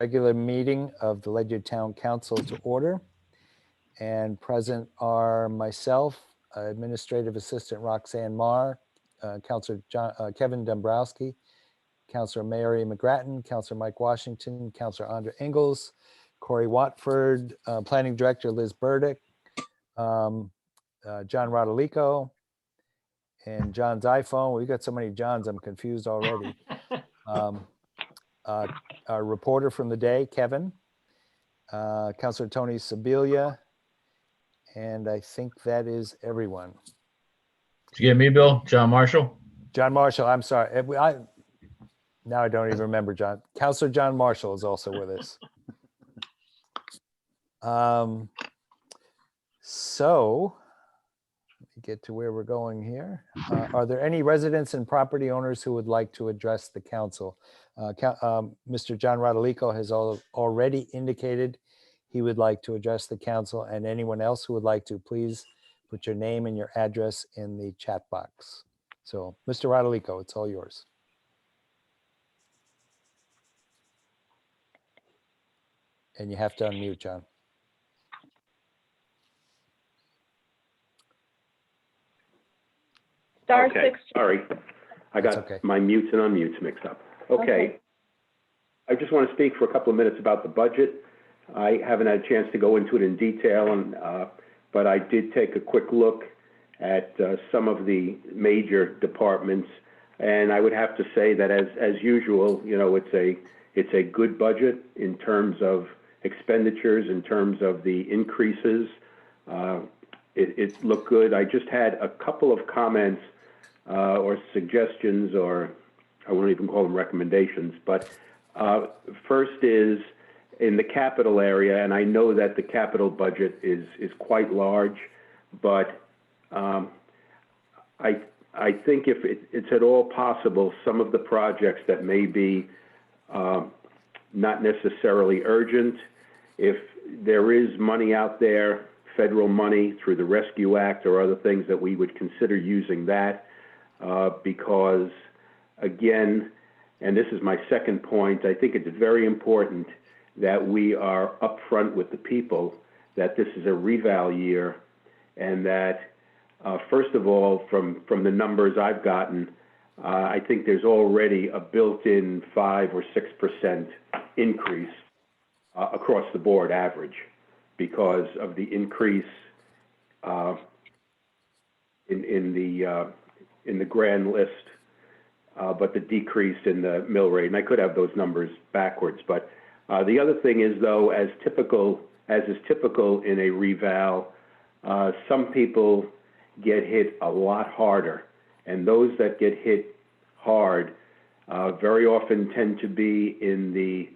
regular meeting of the Ledyard Town Council to order. And present are myself, Administrative Assistant Roxanne Marr, Councilor Kevin Dombrowski, Councilor Mary McGrattan, Councilor Mike Washington, Councilor Andra Ingalls, Corey Watford, Planning Director Liz Burdick, John Rodolico, and John's iPhone. We've got so many Johns, I'm confused already. Our reporter from the day, Kevin, Councilor Tony Sibilia, and I think that is everyone. Did you get me, Bill? John Marshall? John Marshall, I'm sorry. Now I don't even remember John. Councilor John Marshall is also with us. So let me get to where we're going here. Are there any residents and property owners who would like to address the council? Mr. John Rodolico has already indicated he would like to address the council, and anyone else who would like to, please put your name and your address in the chat box. So, Mr. Rodolico, it's all yours. And you have to unmute, John. Star Okay, 6. sorry. I got okay. my mutes and unmutes mixed up. Okay. I just want to speak for a couple of minutes about the budget. I haven't had a chance to go into it in detail, but I did take a quick look at some of the major departments, and I would have to say that as usual, you know, it's a good budget in terms of expenditures, in terms of the increases. It looked good. I just had a couple of comments or suggestions, or I won't even call them recommendations, but first is in the capital area, and I know that the capital budget is quite large, but I think if it's at all possible, some of the projects that may be not necessarily urgent, if there is money out there, federal money through the Rescue Act or other things, that we would consider using that, because again, and this is my second point, I think it's very important that we are upfront with the people that this is a reval year, and that first of all, from the numbers I've gotten, I think there's already a built-in 5 or 6% increase across the board average, because of the increase in the grand list, but the decrease in the mill rate. And I could have those numbers backwards, but the other thing is, though, as is typical in a reval, some people get hit a lot harder, and those that get hit hard very often tend to be in the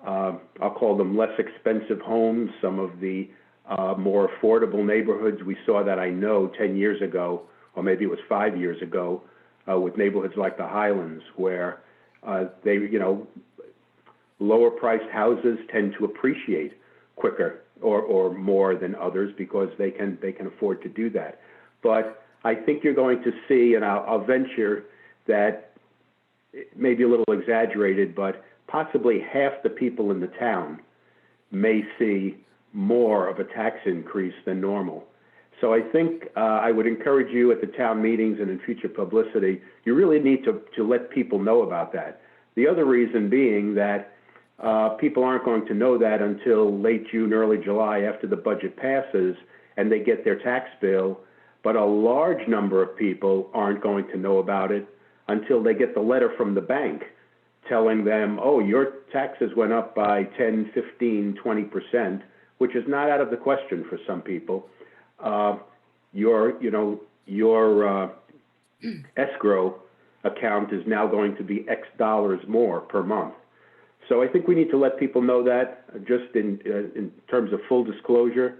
I'll call them less expensive homes, some of the more affordable neighborhoods. We saw that, I know, 10 years ago, or maybe it was 5 years ago, with neighborhoods like the Highlands, where they, you know, lower priced houses tend to appreciate quicker or more than others, because they can afford to do that. But I think you're going to see, and I'll venture that it may be a little exaggerated, but possibly half the people in the town may see more of a tax increase than normal. So I think I would encourage you at the town meetings and in future publicity, you really need to let people know about that. The other reason being that people aren't going to know that until late June, early July, after the budget passes and they get their tax bill. But a large number of people aren't going to know about it until they get the letter from the bank telling them, oh, your taxes went up by 10, 15, 20%, which is not out of the question for some people. Your escrow account is now going to be X dollars more per month. So I think we need to let people know that, just in terms of full disclosure,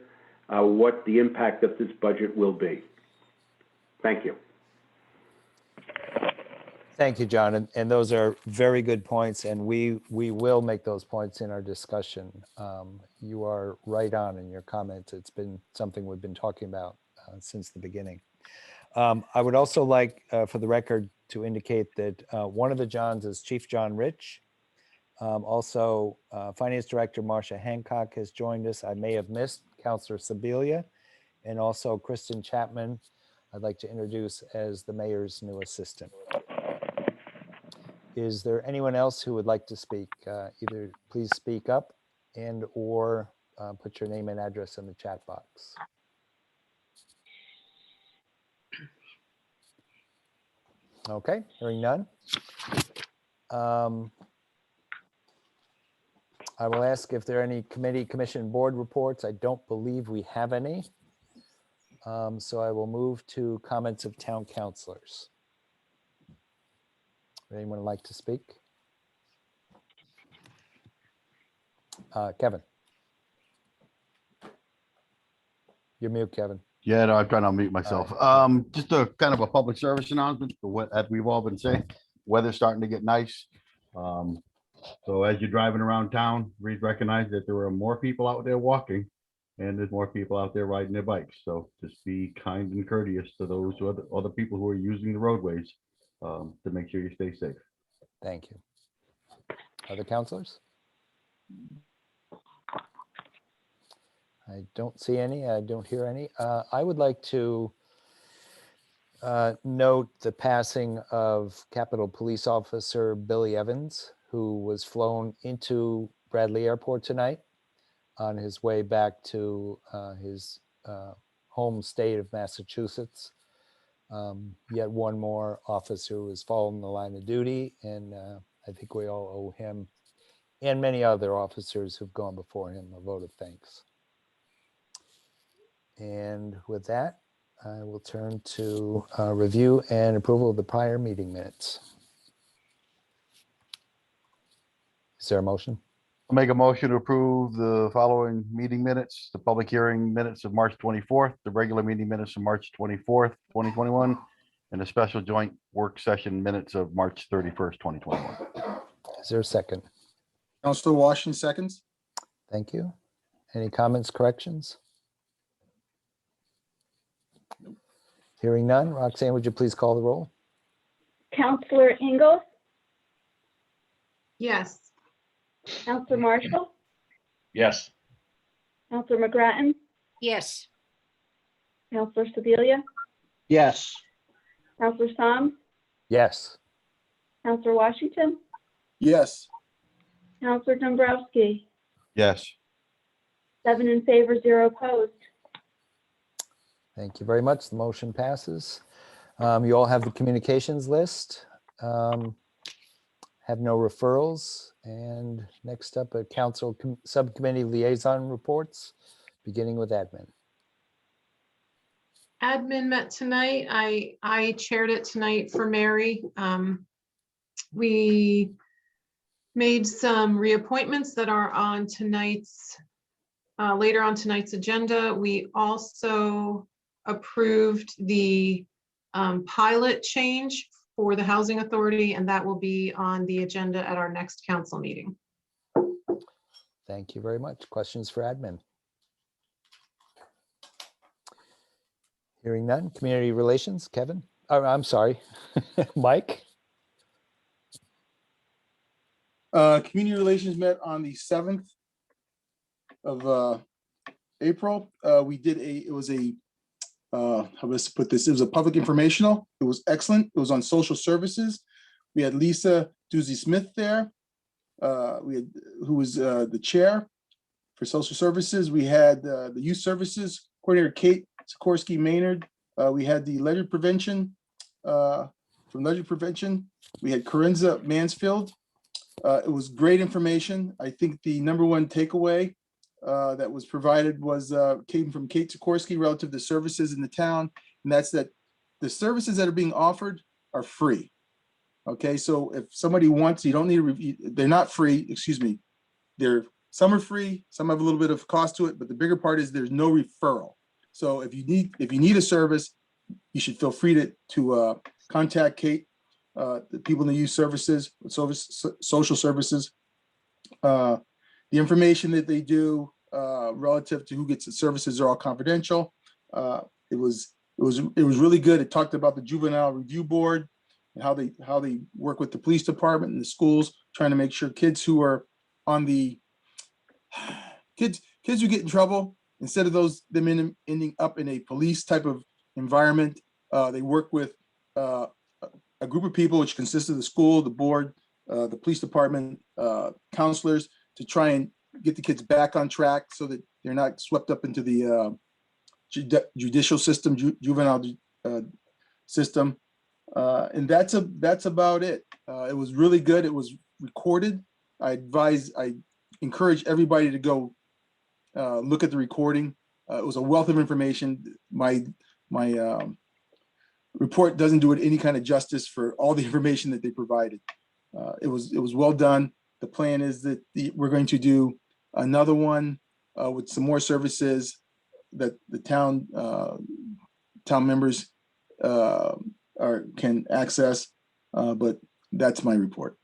what the impact of this budget will be. Thank you. Thank you, John. And those are very good points, and we will make those points in our discussion. You are right on in your comments. It's been something we've been talking about since the beginning. I would also like, for the record, to indicate that one of the Johns is Chief John Rich, Also, Finance Director Marcia Hancock has joined us. I may have missed Counselor Sebelia, and also Kristen Chapman, I'd like to introduce as the mayor's new assistant. Is there anyone else who would like to speak? Either please speak up and or put your name and address in the chat box. Okay, hearing none. I will ask if there are any committee, commission, board reports. I don't believe we have any. So I will move to comments of town councilors. Would anyone like to speak? Kevin. You're mute, Kevin. Yeah, no, I'm trying to unmute myself. Just a kind of a public service announcement for what, as we've all been saying, weather's starting to get nice. So as you're driving around town, recognize that there are more people out there walking and there's more people out there riding their bikes. So just be kind and courteous to those other people who are using the roadways to make sure you stay safe. Thank you. Other councilors? I don't see any. I don't hear any. I would like to note the passing of Capitol Police Officer Billy Evans, who was flown into Bradley Airport tonight on his way back to his home state of Massachusetts. Yet one more officer was following the line of duty, and I think we all owe him and many other officers who've gone before him a vote of thanks. And with that, I will turn to review and approval of the prior meeting minutes. Is there a motion? I'll make a motion to approve the following meeting minutes: the public hearing minutes of March 24th, the regular meeting minutes of March 24th, 2021, and the special joint work session minutes of March 31st, 2021. Is there a second? Counselor Washington seconds. Thank you. Any comments, corrections? Hearing none. Roxanne, would you please call the roll? Counselor Ingalls, Yes. Counselor Marshall, Yes. Counselor McGrattan, Yes. Counselor Sebelia, Yes. Counselor Soms, Yes. Counselor Washington, Yes. Counselor Dombrowski, Yes. 7 in favor, 0 opposed. Thank you very much. The motion passes. You all have the communications list. Have no referrals. And next up, a council subcommittee liaison reports, beginning with admin. Admin met tonight. I chaired it tonight for Mary. We made some reappointments that are on tonight's, later on tonight's agenda. We also approved the pilot change for the Housing Authority, and that will be on the agenda at our next council meeting. Thank you very much. Questions for admin? Hearing none. Community relations, Kevin? Oh, I'm sorry, Mike? Community relations met on the 7th of April. We did it was a, how was to put this? It was a public informational. It was excellent. It was on social services. We had Lisa Doozy-Smith there, who was the chair for social services. We had the youth services coordinator, Kate Sikorsky Maynard. We had the ledger prevention, from ledger prevention. We had Corinza Mansfield. It was great information. I think the #1 takeaway that was provided was came from Kate Sikorsky relative to services in the town, and that's that the services that are being offered are free. Okay, so if somebody wants, you don't need to review, they're not free, excuse me. Some are free, some have a little bit of cost to it, but the bigger part is there's no referral. So if you need a service, you should feel free to contact Kate, the people in the youth services, social services. The information that they do relative to who gets the services are all confidential. It was really good. It talked about the Juvenile Review Board and how they work with the police department and the schools trying to make sure kids who are on the kids who get in trouble, instead of them ending up in a police type of environment, they work with a group of people, which consists of the school, the board, the police department, counselors, to try and get the kids back on track so that they're not swept up into the judicial system, juvenile system. And that's about it. It was really good. It was recorded. I encourage everybody to go look at the recording. It was a wealth of information. My report doesn't do it any kind of justice for all the information that they provided. It was well done. The plan is that we're going to do another one with some more services that the town members can access. But that's my report.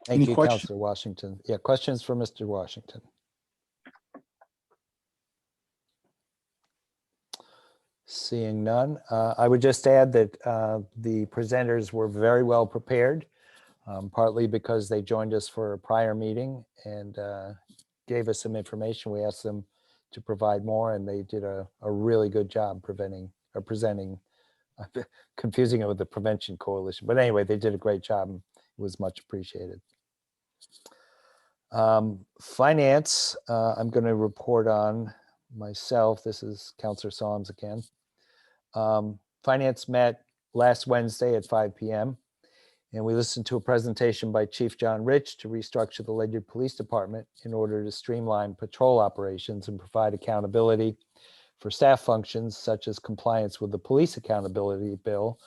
Thank Any you, questions? Councilor Washington. Yeah, questions for Mr. Washington? Seeing none, I would just add that the presenters were very well prepared, partly because they joined us for a prior meeting and gave us some information. We asked them to provide more, and they did a really good job presenting, confusing it with the Prevention Coalition. But anyway, they did a great job and it was much appreciated. Finance, I'm going to report on myself. This is Councilor Solms again. Finance met last Wednesday at 5 p.m. and we listened to a presentation by Chief John Rich to restructure the Ledyard Police Department in order to streamline patrol operations and provide accountability for staff functions such as compliance with the Police Accountability Bill,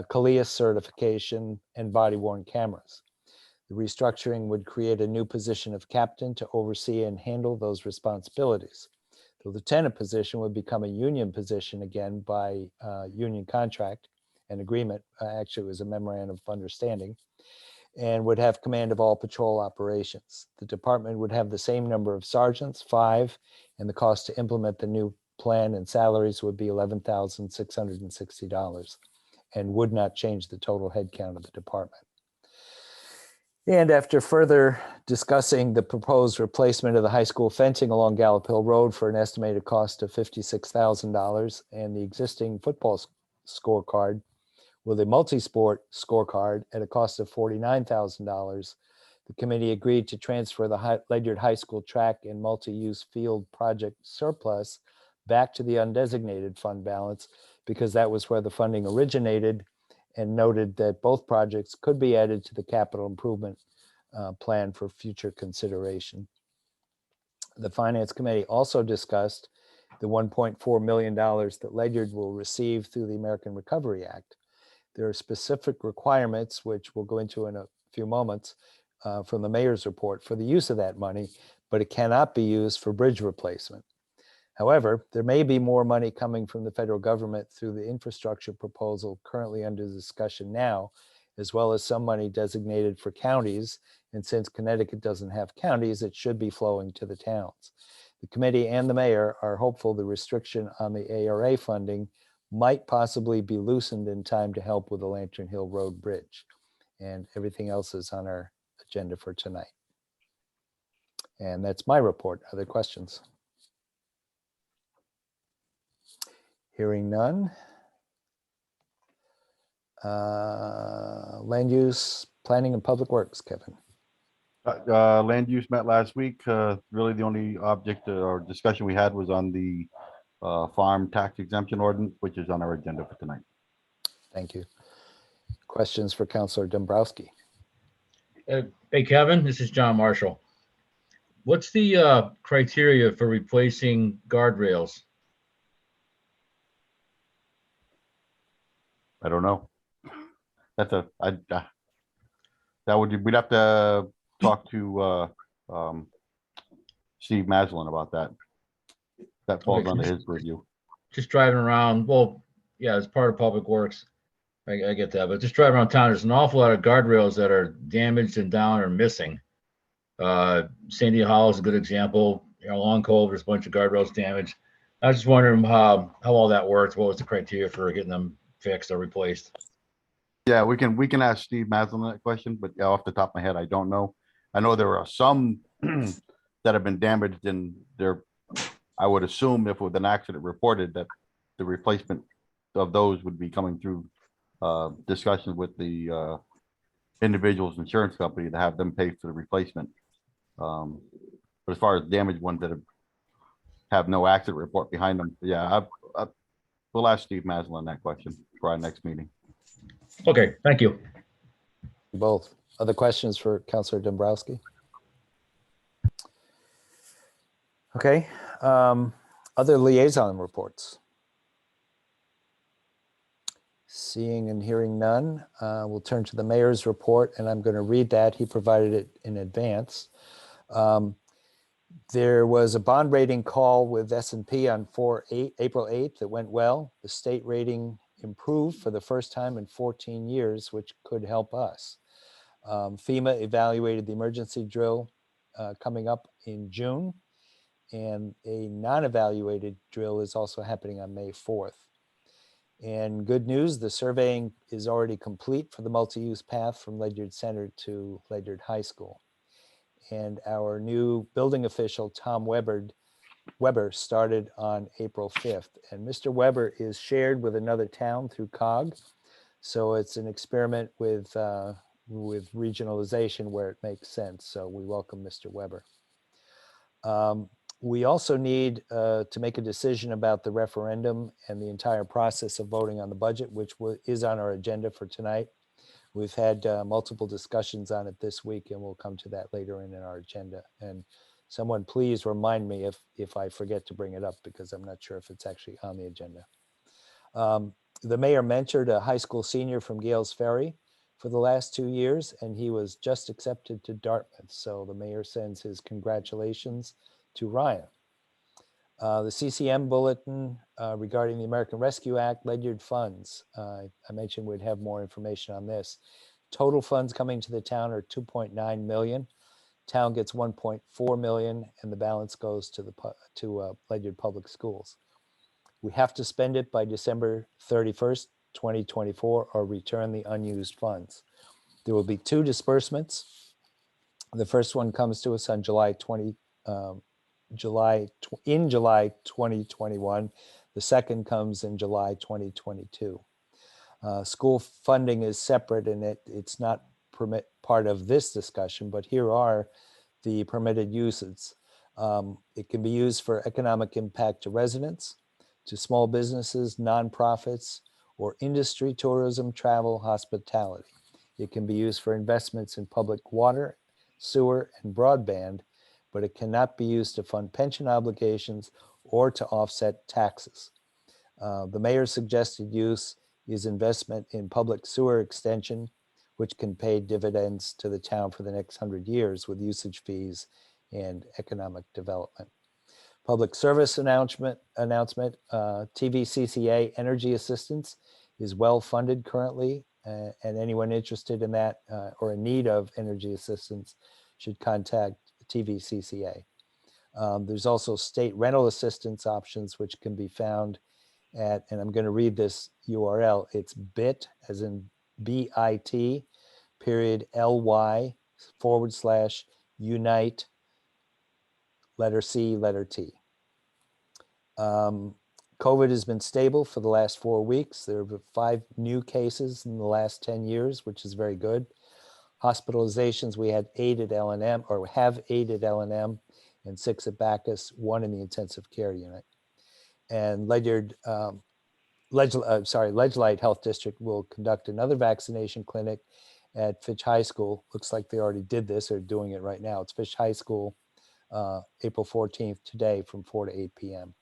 CALIA certification, and body-worn cameras. The restructuring would create a new position of captain to oversee and handle those responsibilities. The lieutenant position would become a union position again by union contract and agreement. Actually, it was a memorandum of understanding, and would have command of all patrol operations. The department would have the same number of sergeants, 5, and the cost to implement the new plan and salaries would be $11,660 and would not change the total headcount of the department. And after further discussing the proposed replacement of the high school fencing along Gallop Hill Road for an estimated cost of $56,000 and the existing football scorecard with a multi-sport scorecard at a cost of $49,000, the committee agreed to transfer the Ledyard High School track and multi-use field project surplus back to the undesignated fund balance because that was where the funding originated, and noted that both projects could be added to the capital improvement plan for future consideration. The Finance Committee also discussed the $1.4 million that Ledyard will receive through the American Recovery Act. There are specific requirements, which we'll go into in a few moments, from the mayor's report for the use of that money, but it cannot be used for bridge replacement. However, there may be more money coming from the federal government through the infrastructure proposal currently under discussion now, as well as some money designated for counties. And since Connecticut doesn't have counties, it should be flowing to the towns. The committee and the mayor are hopeful the restriction on the ARA funding might possibly be loosened in time to help with the Lantern Hill Road Bridge. And everything else is on our agenda for tonight. And that's my report. Other questions? Hearing none. Land use, planning and public works, Kevin. Land use met last week. Really the only object or discussion we had was on the farm tax exemption ordinance, which is on our agenda for tonight. Thank you. Questions for Councilor Dombrowski? Hey, Kevin, this is John Marshall. What's the criteria for replacing guardrails? I don't know. That's we'd have to talk to Steve Maslin about that. That falls Okay, under his review. Just driving around, well, yeah, it's part of public works. I get that, but just driving around town, there's an awful lot of guardrails that are damaged and down or missing. Sandy Hollow is a good example. You know, Long Cove, there's a bunch of guardrails damaged. I was just wondering how all that worked. What was the criteria for getting them fixed or replaced? Yeah, we can ask Steve Maslin that question, but yeah, off the top of my head, I don't know. I know there are some that have been damaged and they're, I would assume if with an accident reported that the replacement of those would be coming through discussions with the individual's insurance company to have them pay for the replacement. But as far as damaged ones that have no accident report behind them, yeah, we'll ask Steve Maslin that question for our next meeting. Okay, thank you. Both. Other questions for Counselor Dombrowski? Okay. Other liaison reports? Seeing and hearing none, we'll turn to the mayor's report, and I'm going to read that. He provided it in advance. There was a bond rating call with S&P on April 8th that went well. The state rating improved for the first time in 14 years, which could help us. FEMA evaluated the emergency drill coming up in June, and a non-evaluated drill is also happening on May 4th. And good news, the surveying is already complete for the multi-use path from Ledyard Center to Ledyard High School. And our new building official, Tom Weber, started on April 5th. And Mr. Weber is shared with another town through COG. So it's an experiment with regionalization where it makes sense. So we welcome Mr. Weber. We also need to make a decision about the referendum and the entire process of voting on the budget, which is on our agenda for tonight. We've had multiple discussions on it this week, and we'll come to that later in our agenda. And someone please remind me if I forget to bring it up, because I'm not sure if it's actually on the agenda. The mayor mentored a high school senior from Gales Ferry for the last 2 years, and he was just accepted to Dartmouth. So the mayor sends his congratulations to Ryan. The CCM bulletin regarding the American Rescue Act, Ledyard funds. I mentioned we'd have more information on this. Total funds coming to the town are 2.9 million. Town gets 1.4 million, and the balance goes to Ledyard Public Schools. We have to spend it by December 31st, 2024, or return the unused funds. There will be 2 disbursements. The first one comes to us on July 2021. The second comes in July 2022. School funding is separate, and it's not part of this discussion, but here are the permitted uses. It can be used for economic impact to residents, to small businesses, nonprofits, or industry, tourism, travel, hospitality. It can be used for investments in public water, sewer, and broadband, but it cannot be used to fund pension obligations or to offset taxes. The mayor's suggested use is investment in public sewer extension, which can pay dividends to the town for the next 100 years with usage fees and economic development. Public service announcement, TVCCA energy assistance is well funded currently, and anyone interested in that or in need of energy assistance should contact TVCCA. There's also state rental assistance options, which can be found at, and I'm going to read this URL, it's bit, as in BIT, /LY/unite, letter C, letter T. COVID has been stable for the last 4 weeks. There have been 5 new cases in the last 10 years, which is very good. Hospitalizations, we had 8 at L&M, or have 8 at L&M, and 6 at Bacchus, 1 in the intensive care unit. And Ledgelight Health District will conduct another vaccination clinic at Fitch High School. Looks like they already did this or doing it right now. It's Fitch High School, April 14th, today, from 4 to 8 p.m.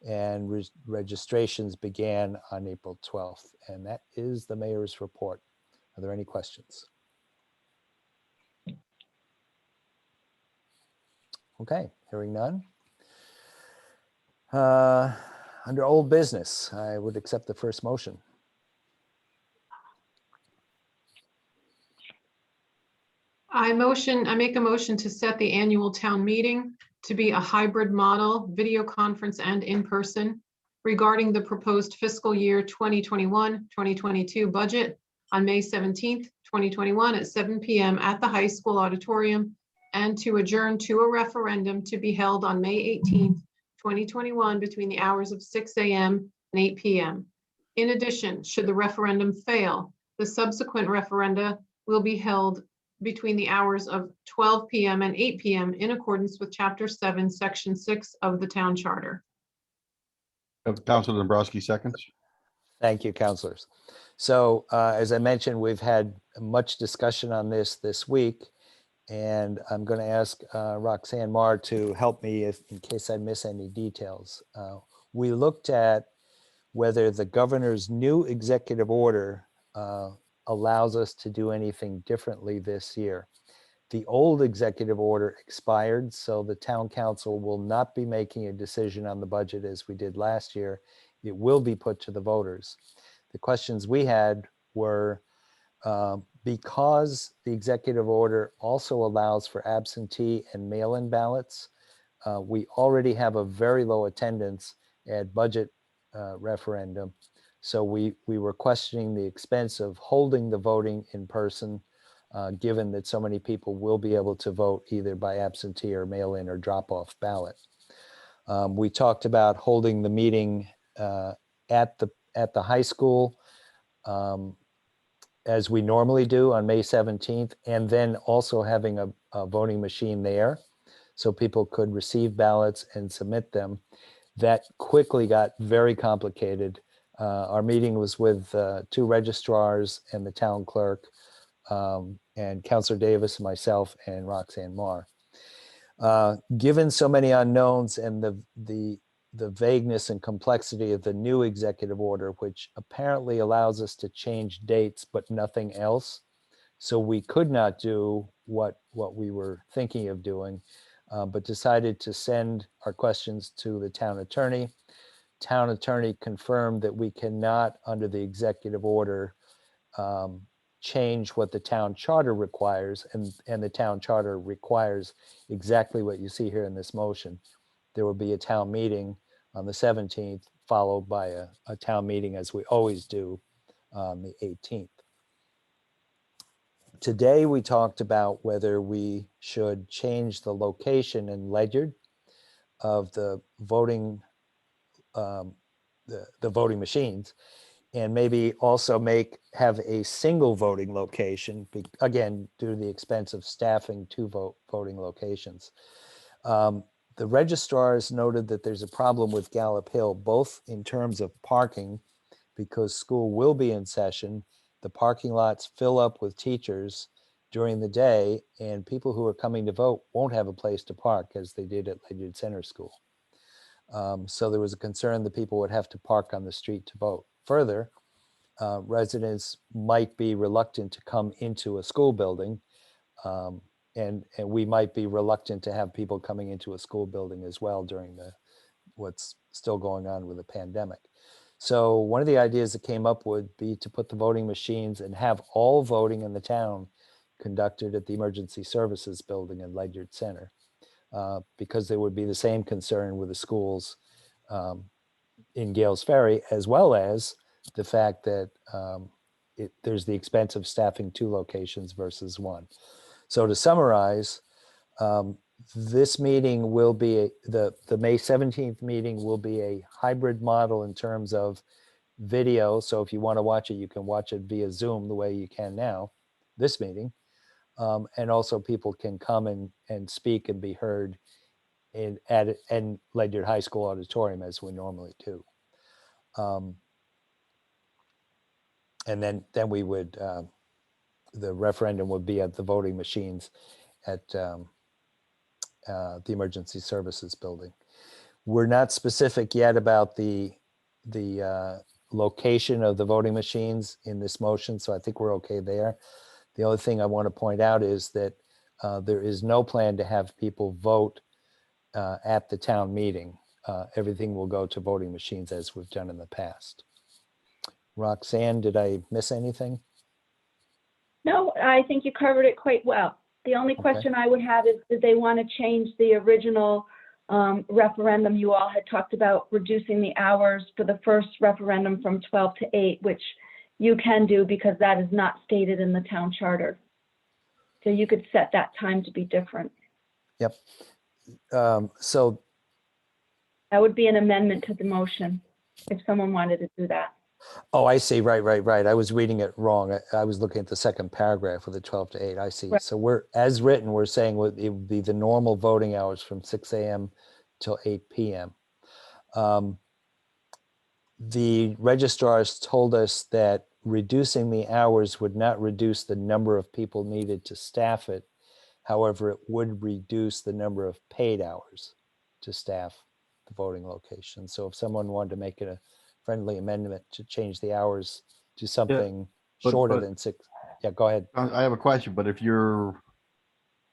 And registrations began on April 12th. And that is the mayor's report. Are there any questions? Okay, hearing none. Under old business, I would accept the first motion. I make a motion to set the annual town meeting to be a hybrid model, video conference and in person, regarding the proposed fiscal year 2021-2022 budget on May 17th, 2021 at 7 p.m. at the high school auditorium, and to adjourn to a referendum to be held on May 18th, 2021 between the hours of 6 a.m. and 8 p.m. In addition, should the referendum fail, the subsequent referenda will be held between the hours of 12 p.m. and 8 p.m. in accordance with Chapter 7, Section 6 of the Town Charter. Councilor Dombrowski seconds. Thank you, councilors. So as I mentioned, we've had much discussion on this week, and I'm going to ask Roxanne Marr to help me in case I miss any details. We looked at whether the governor's new executive order allows us to do anything differently this year. The old executive order expired, so the town council will not be making a decision on the budget as we did last year. It will be put to the voters. The questions we had were, because the executive order also allows for absentee and mail-in ballots, we already have a very low attendance at budget referendum. So we were questioning the expense of holding the voting in person, given that so many people will be able to vote either by absentee or mail-in or drop-off ballot. We talked about holding the meeting at the high school as we normally do on May 17th, and then also having a voting machine there so people could receive ballots and submit them. That quickly got very complicated. Our meeting was with 2 registrars and the town clerk, and Councilor Davis, myself, and Roxanne Marr. Given so many unknowns and the vagueness and complexity of the new executive order, which apparently allows us to change dates but nothing else, so we could not do what we were thinking of doing, but decided to send our questions to the town attorney. Town attorney confirmed that we cannot, under the executive order, change what the town charter requires, and the town charter requires exactly what you see here in this motion. There will be a town meeting on the 17th, followed by a town meeting, as we always do, on the 18th. Today, we talked about whether we should change the location in Ledyard of the voting the voting machines, and maybe also have a single voting location, again, due to the expense of staffing 2 voting locations. The registrars noted that there's a problem with Gallup Hill, both in terms of parking, because school will be in session. The parking lots fill up with teachers during the day, and people who are coming to vote won't have a place to park as they did at Ledyard Center School. So there was a concern that people would have to park on the street to vote. Further, residents might be reluctant to come into a school building, and we might be reluctant to have people coming into a school building as well during what's still going on with the pandemic. So one of the ideas that came up would be to put the voting machines and have all voting in the town conducted at the Emergency Services Building in Ledyard Center. Because there would be the same concern with the schools in Gales Ferry, as well as the fact that there's the expense of staffing 2 locations versus 1. So to summarize, this meeting will be, the May 17th meeting will be a hybrid model in terms of video. So if you want to watch it, you can watch it via Zoom the way you can now, this meeting. And also people can come and speak and be heard at Ledyard High School auditorium as we normally do. And then we would, the referendum would be at the voting machines at the Emergency Services Building. We're not specific yet about the location of the voting machines in this motion, so I think we're okay there. The other thing I want to point out is that there is no plan to have people vote at the town meeting. Everything will go to voting machines as we've done in the past. Roxanne, did I miss anything? No, I think you covered it quite well. The only question I would have is, did they want to change the original referendum? You all had talked about reducing the hours for the first referendum from 12 to 8, which you can do because that is not stated in the town charter. So you could set that time to be different. Yep. So, That would be an amendment to the motion if someone wanted to do that. oh, I see. Right. I was reading it wrong. I was looking at the second paragraph with the 12 to 8. I see. Right. So we're, as written, we're saying it would be the normal voting hours from 6 a.m. till 8 p.m. The registrars told us that reducing the hours would not reduce the number of people needed to staff it. However, it would reduce the number of paid hours to staff the voting location. So if someone wanted to make it a friendly amendment to change the hours to something shorter but- than 6, yeah, go ahead. I have a question, but if you're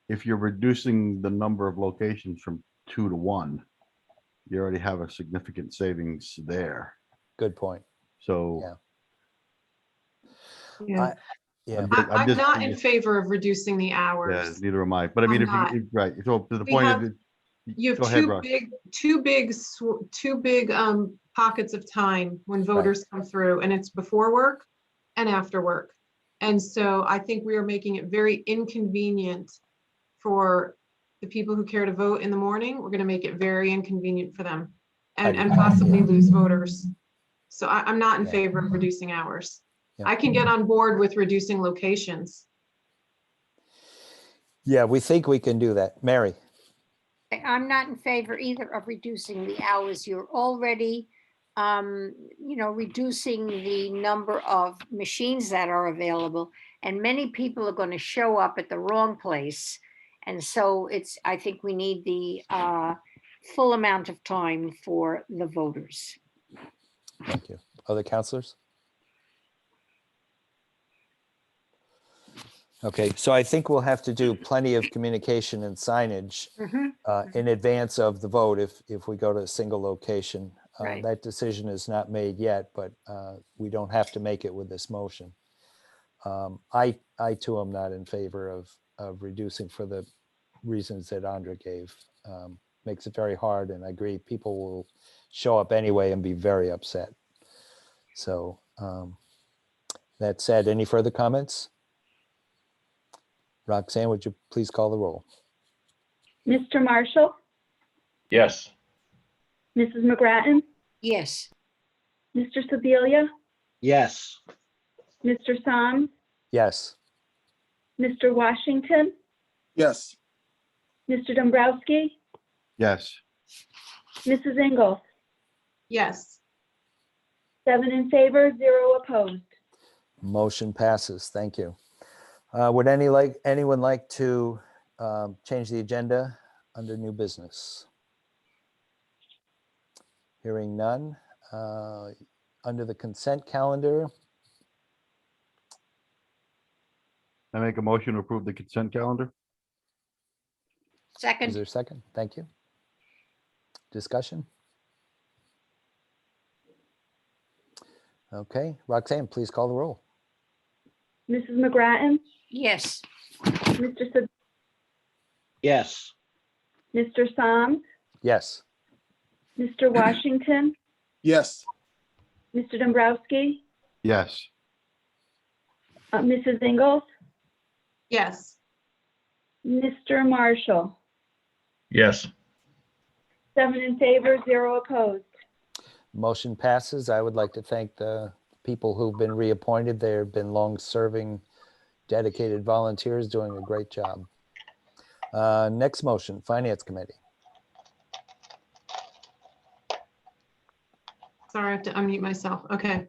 reducing the number of locations from 2 to 1, you already have a significant savings there. Good point. So. Yeah. Yeah. Yeah, I'm not in favor of reducing the Yeah, hours. neither am I. But I mean, I'm if not. you, right, so to the We point have- of it. You Go have ahead, Ross. two big pockets of time when voters come through, and it's before work and after work. And so I think we are making it very inconvenient for the people who care to vote in the morning. We're going to make it very inconvenient for them and possibly lose voters. So I'm not in Yeah. favor of reducing hours. Yeah. I can get on board with reducing locations. yeah, we think we can do that. Mary? I'm not in favor either of reducing the hours. You're already, reducing the number of machines that are available. And many people are going to show up at the wrong place. And so I think we need the full amount of time for the voters. Thank you. Other counselors? Okay, so I think we'll have to do plenty of communication and signage Mhm. in advance of the vote if we go to a single location. Right. That decision is not made yet, but we don't have to make it with this motion. I too am not in favor of reducing for the reasons that Andra gave. Makes it very hard, and I agree, people will show up anyway and be very upset. So that said, any further comments? Roxanne, would you please call the roll? Mr. Marshall, Yes. Mrs. McGrattan, Yes. Mr. Sebelia, Yes. Mr. Soms, Yes. Mr. Washington, Yes. Mr. Dombrowski, Yes, Mrs. Ingles, Yes. 7 in favor, 0 opposed. Motion passes. Thank you. Would anyone like to change the agenda under new business? Hearing none. Under the consent calendar, I make a motion to approve the consent calendar. is Second. there a second? Thank you. Discussion? Okay, Roxanne, please call the roll. Mrs. McGrattan, Yes. Mr. Yes. Mr. Soms, Yes. Mr. Washington, Yes. Mr. Dombrowski, Yes, Mrs. Ingles, Yes. Mr. Marshall, Yes. 7 in favor, 0 opposed. Motion passes. I would like to thank the people who've been reappointed. They've been long-serving, dedicated volunteers doing a great job. Next motion, Finance Committee. Sorry, I have to unmute myself. Okay.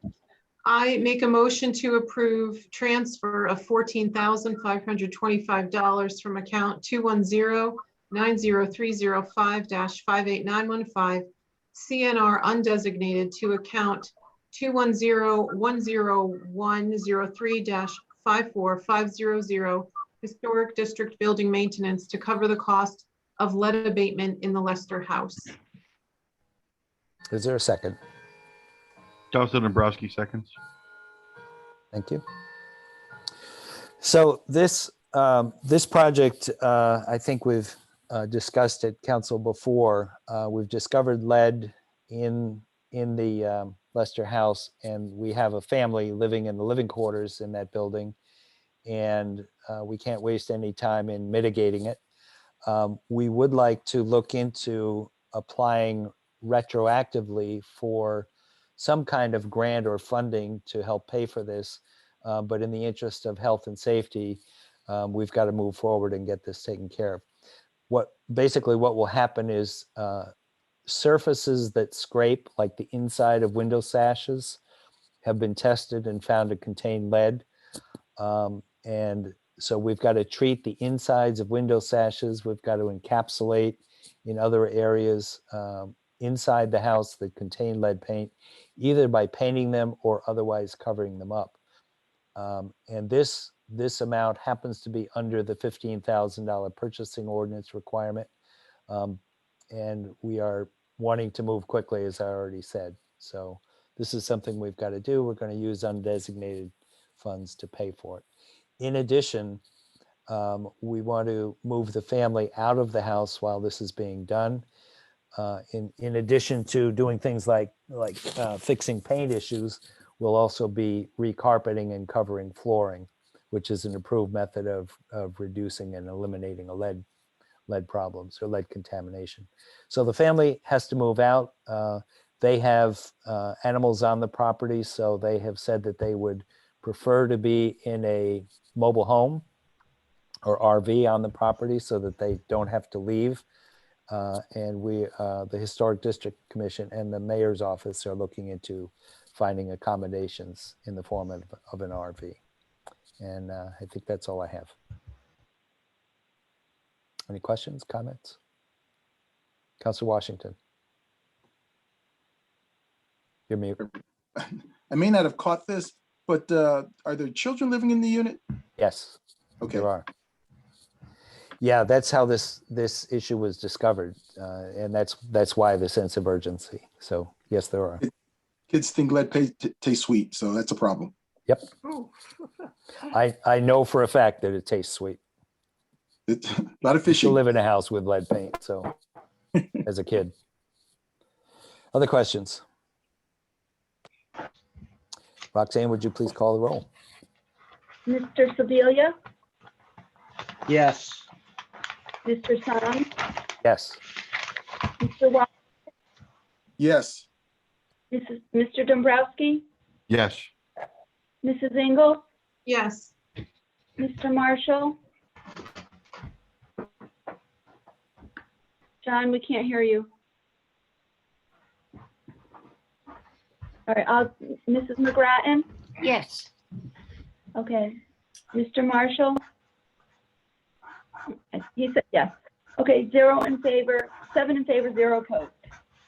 I make a motion to approve transfer of $14,525 from account 210-90305-58915 CNR undesignated to account 210-10103-54500 Historic District Building Maintenance to cover the cost of lead abatement in the Lester House. Is there a second? Counselor Dombrowski seconds. Thank you. So this project, I think we've discussed at council before. We've discovered lead in in the Lester house, and we have a family living in the living quarters in that building, and we can't waste any time in mitigating it. We would like to look into applying retroactively for some kind of grant or funding to help pay for this. But in the interest of health and safety, we've got to move forward and get this taken care of. Basically what will happen is surfaces that scrape, like the inside of window sashes, have been tested and found to contain lead. And so we've got to treat the insides of window sashes. We've got to encapsulate in other areas inside the house that contain lead paint, either by painting them or otherwise covering them up. And this amount happens to be under the $15,000 purchasing ordinance requirement. And we are wanting to move quickly, as I already said. So this is something we've got to do. We're going to use undesignated funds to pay for it. In addition, we want to move the family out of the house while this is being done. In addition to doing things like fixing paint issues, we'll also be recarpeting and covering flooring, which is an improved method of reducing and eliminating a lead problems or lead contamination. So the family has to move out. They have animals on the property, so they have said that they would prefer to be in a mobile home or RV on the property so that they don't have to leave. And the Historic District Commission and the Mayor's Office are looking into finding accommodations in the form of an RV. And I think that's all I have. Any questions, comments? Councilor Washington. You're mute. I may not have caught this, but are there children living in the unit? Yes, Okay. there are. Yeah, that's how this issue was discovered, and that's why the sense of urgency. So yes, there are. Kids think lead paint tastes sweet, so that's a problem. Yep. I know for a fact that it tastes sweet. A lot of I fishing. live in a house with lead paint, so as a kid. Other questions? Roxanne, would you please call the roll? Mr. Sebelia, Yes. Mr. Soms, Yes. Mr. Wa, Yes. Mr. Dombrowski, Yes. Mrs. Engel, Yes. Mr. Marshall. John, we can't hear you. All right, Mrs. McGrattan, Yes. okay. Mr. Marshall? He said yes. Okay, 0 in favor, 7 in favor, 0 opposed.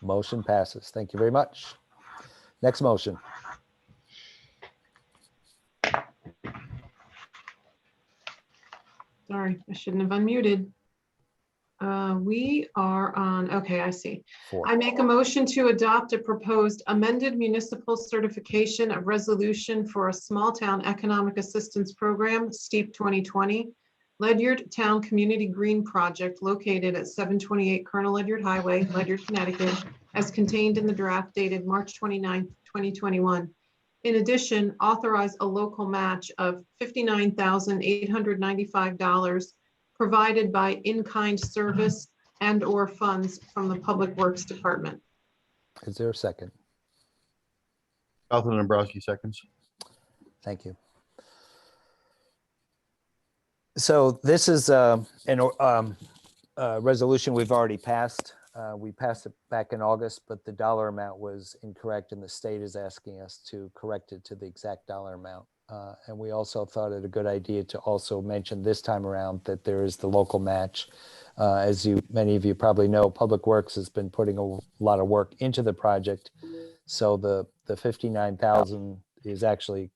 Motion passes. Thank you very much. Next motion. Sorry, I shouldn't have unmuted. We are on, okay, I see. 4. I make a motion to adopt a proposed amended municipal certification of resolution for a small town economic assistance program, STEEP 2020, Ledyard Town Community Green Project located at 728 Colonel Ledyard Highway, Ledyard, Connecticut, as contained in the draft dated March 29, 2021. In addition, authorize a local match of $59,895 provided by in-kind service and/or funds from the Public Works Department. Is there a second? Councilor Dombrowski seconds. Thank you. So this is a resolution we've already passed. We passed it back in August, but the dollar amount was incorrect and the state is asking us to correct it to the exact dollar amount. And we also thought it a good idea to also mention this time around that there is the local match. As many of you probably know, Public Works has been putting a lot of work into the project. So the 59,000 is actually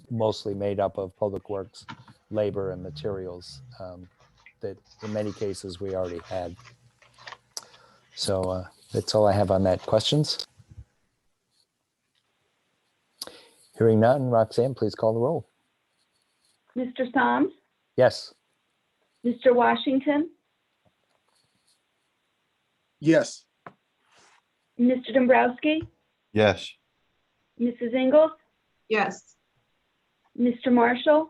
mostly made up of Public Works labor and materials that in many cases we already had. So that's all I have on that. Questions? Hearing none, Roxanne, please call the roll. Mr. Soms, Yes. Mr. Washington, Yes. Mr. Dombrowski, Yes. Mrs. Ingles, Yes. Mr. Marshall.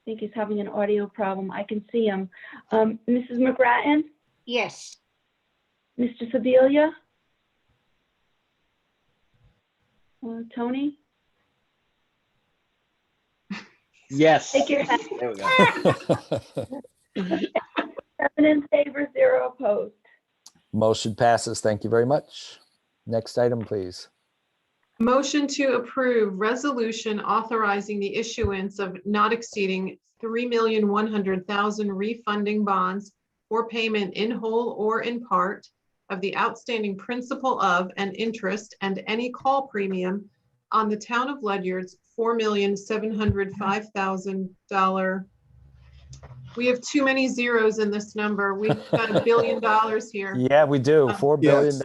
I think he's having an audio problem. I can see him. Mrs. McGrattan, Yes. Mr. Sebelia. Tony, Yes. take your hand. There we go. 7 in favor, 0 opposed. Motion passes. Thank you very much. Next item, please. Motion to approve resolution authorizing the issuance of not exceeding 3,100,000 refunding bonds for payment in whole or in part of the outstanding principal of and interest and any call premium on the town of Ledyard's $4,705,000. We have too many zeros in this number. We've got $1 billion here. Yeah, we do. $4 Yes.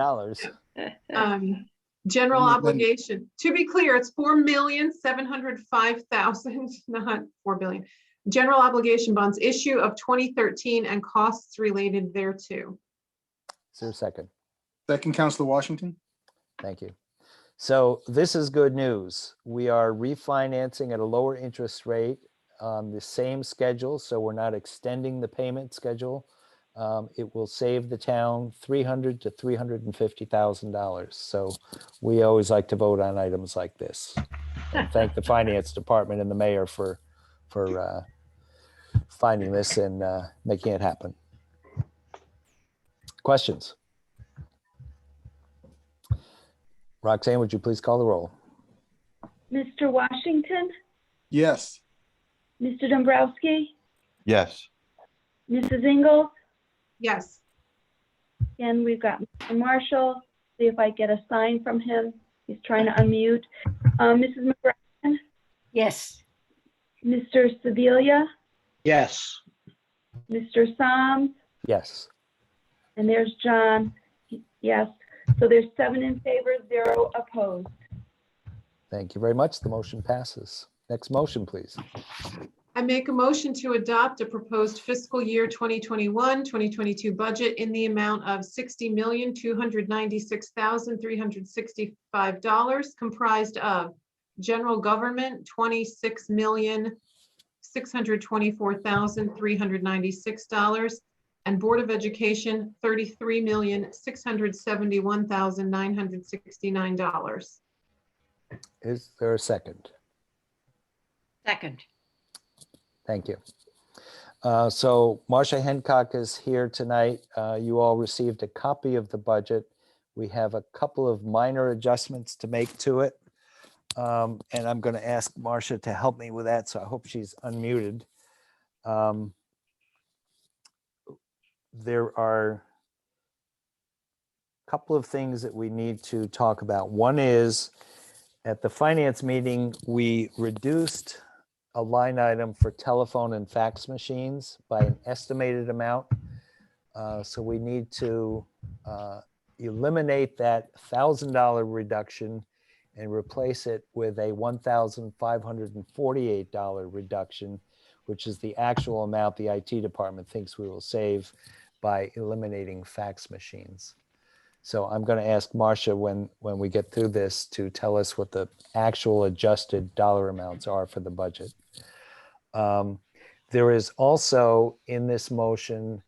billion. General Then- obligation. To be clear, it's 4,705,000, not 4 billion. General obligation bonds issue of 2013 and costs related thereto. Is there a second? Second, Counselor Washington. Thank you. So this is good news. We are refinancing at a lower interest rate on the same schedule, so we're not extending the payment schedule. It will save the town $300,000 to $350,000. So we always like to vote on items like this. And thank the finance department and the mayor for finding this and making it happen. Questions? Roxanne, would you please call the roll? Mr. Washington, Yes. Mr. Dombrowski, Yes. Mrs. Ingles, Yes. and we've got Mr. Marshall. See if I get a sign from him. He's trying to unmute. Mrs. McGrattan, Yes. Mr. Sebelia, Yes. Mr. Soms, Yes. and there's John. Yes. So there's 7 in favor, 0 opposed. Thank you very much. The motion passes. Next motion, please. I make a motion to adopt a proposed fiscal year 2021-2022 budget in the amount of $60,296,365, comprised of general government, $26,624,396, and Board of Education, $33,671,969. Is there a second? Second. Thank you. So Marcia Hancock is here tonight. You all received a copy of the budget. We have a couple of minor adjustments to make to it. And I'm going to ask Marcia to help me with that, so I hope she's unmuted. There are a couple of things that we need to talk about. One is, at the finance meeting, we reduced a line item for telephone and fax machines by an estimated amount. So we need to eliminate that $1,000 reduction and replace it with a $1,548 reduction, which is the actual amount the IT department thinks we will save by eliminating fax machines. So I'm going to ask Marcia when we get through this to tell us what the actual adjusted dollar amounts are for the budget. There is also in this motion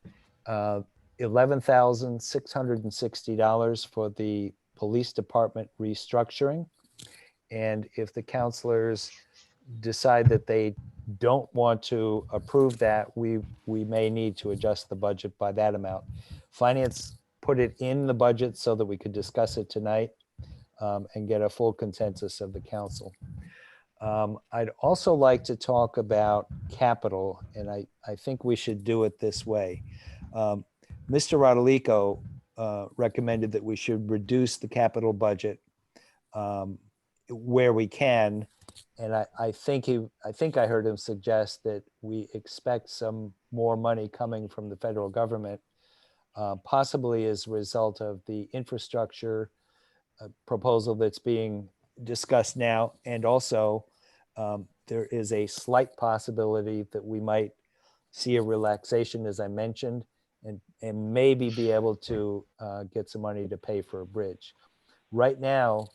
$11,660 for the police department restructuring. And if the counselors decide that they don't want to approve that, we may need to adjust the budget by that amount. Finance put it in the budget so that we could discuss it tonight and get a full consensus of the council. I'd also like to talk about capital, and I think we should do it this way. Mr. Rodolico recommended that we should reduce the capital budget where we can, and I think I heard him suggest that we expect some more money coming from the federal government, possibly as a result of the infrastructure proposal that's being discussed now, and also there is a slight possibility that we might see a relaxation, as I mentioned, and maybe be able to get some money to pay for a bridge. Right now,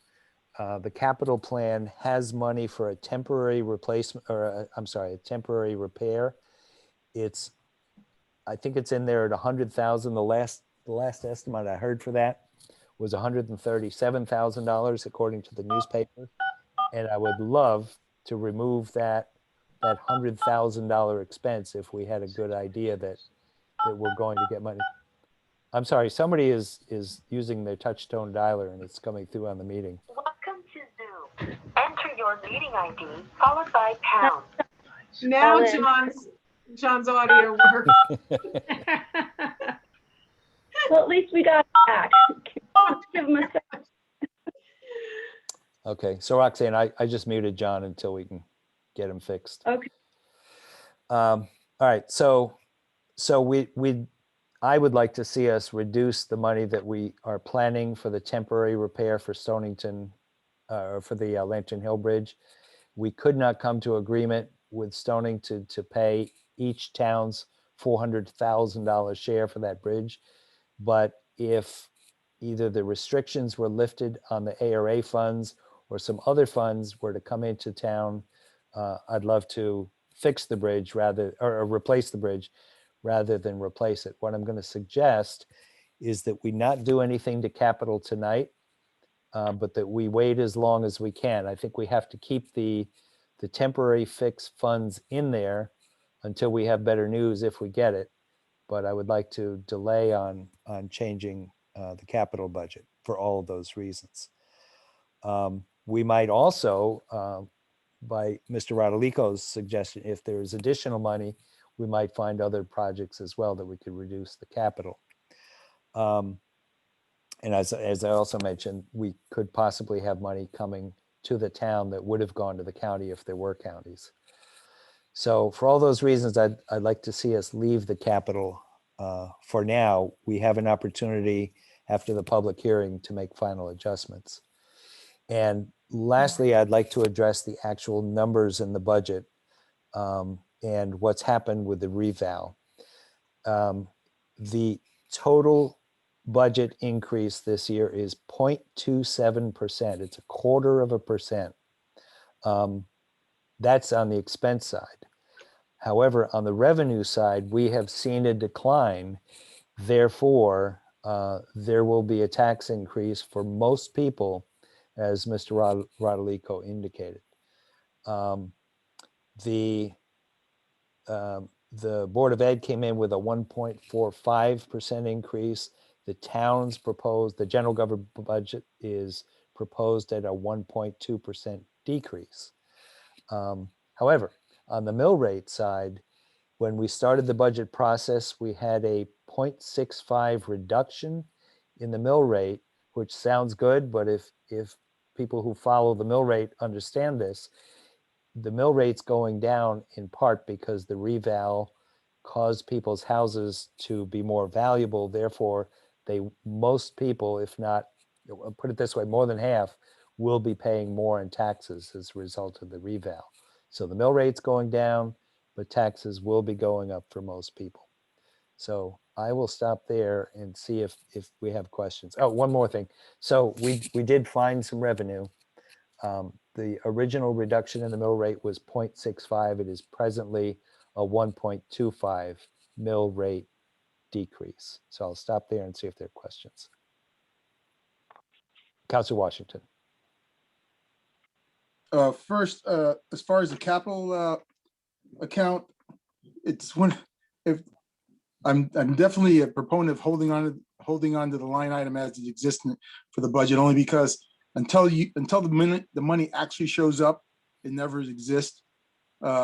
the capital plan has money for a temporary replacement, or a temporary repair. I think it's in there at 100,000. The last estimate I heard for that was $137,000 according to the newspaper. And I would love to remove that $100,000 expense if we had a good idea that we're going to get money. I'm sorry, somebody is using their touch tone dialer and it's coming through on the meeting. Welcome to Zoom. Enter your meeting ID followed by pound. Now Ellen. John's audio works. Well, at least we got it back. Give him a second. Okay, so Roxanne, I just muted John until we can get him fixed. Okay. All right, so I would like to see us reduce the money that we are planning for the temporary repair for Stonington, for the Lantern Hill Bridge. We could not come to agreement with Stonington to pay each town's $400,000 share for that bridge. But if either the restrictions were lifted on the ARA funds or some other funds were to come into town, I'd love to fix the bridge or replace the bridge rather than replace it. What I'm going to suggest is that we not do anything to capital tonight, but that we wait as long as we can. I think we have to keep the temporary fix funds in there until we have better news if we get it. But I would like to delay on changing the capital budget for all of those reasons. We might also, by Mr. Rodolico's suggestion, if there's additional money, we might find other projects as well that we could reduce the capital. And as I also mentioned, we could possibly have money coming to the town that would have gone to the county if there were counties. So for all those reasons, I'd like to see us leave the capital for now. We have an opportunity after the public hearing to make final adjustments. And lastly, I'd like to address the actual numbers in the budget and what's happened with the reval. The total budget increase this year is 0.27%. It's 0.25%. That's on the expense side. However, on the revenue side, we have seen a decline. Therefore, there will be a tax increase for most people, as Mr. Rodolico indicated. The Board of Ed came in with a 1.45% increase. The town's proposed, the general government budget is proposed at a 1.2% decrease. However, on the mill rate side, when we started the budget process, we had a 0.65 reduction in the mill rate, which sounds good, but if people who follow the mill rate understand this, the mill rate's going down in part because the reval caused people's houses to be more valuable. Therefore, most people, if not, put it this way, more than half, will be paying more in taxes as a result of the reval. So the mill rate's going down, but taxes will be going up for most people. So I will stop there and see if we have questions. Oh, one more thing. So we did find some revenue. The original reduction in the mill rate was 0.65. It is presently a 1.25 mill rate decrease. So I'll stop there and see if there are questions. Councilor Washington. First, as far as the capital account, it's I'm definitely a proponent of holding on to the line item as it exists for the budget, only because until the money actually shows up, it never exists.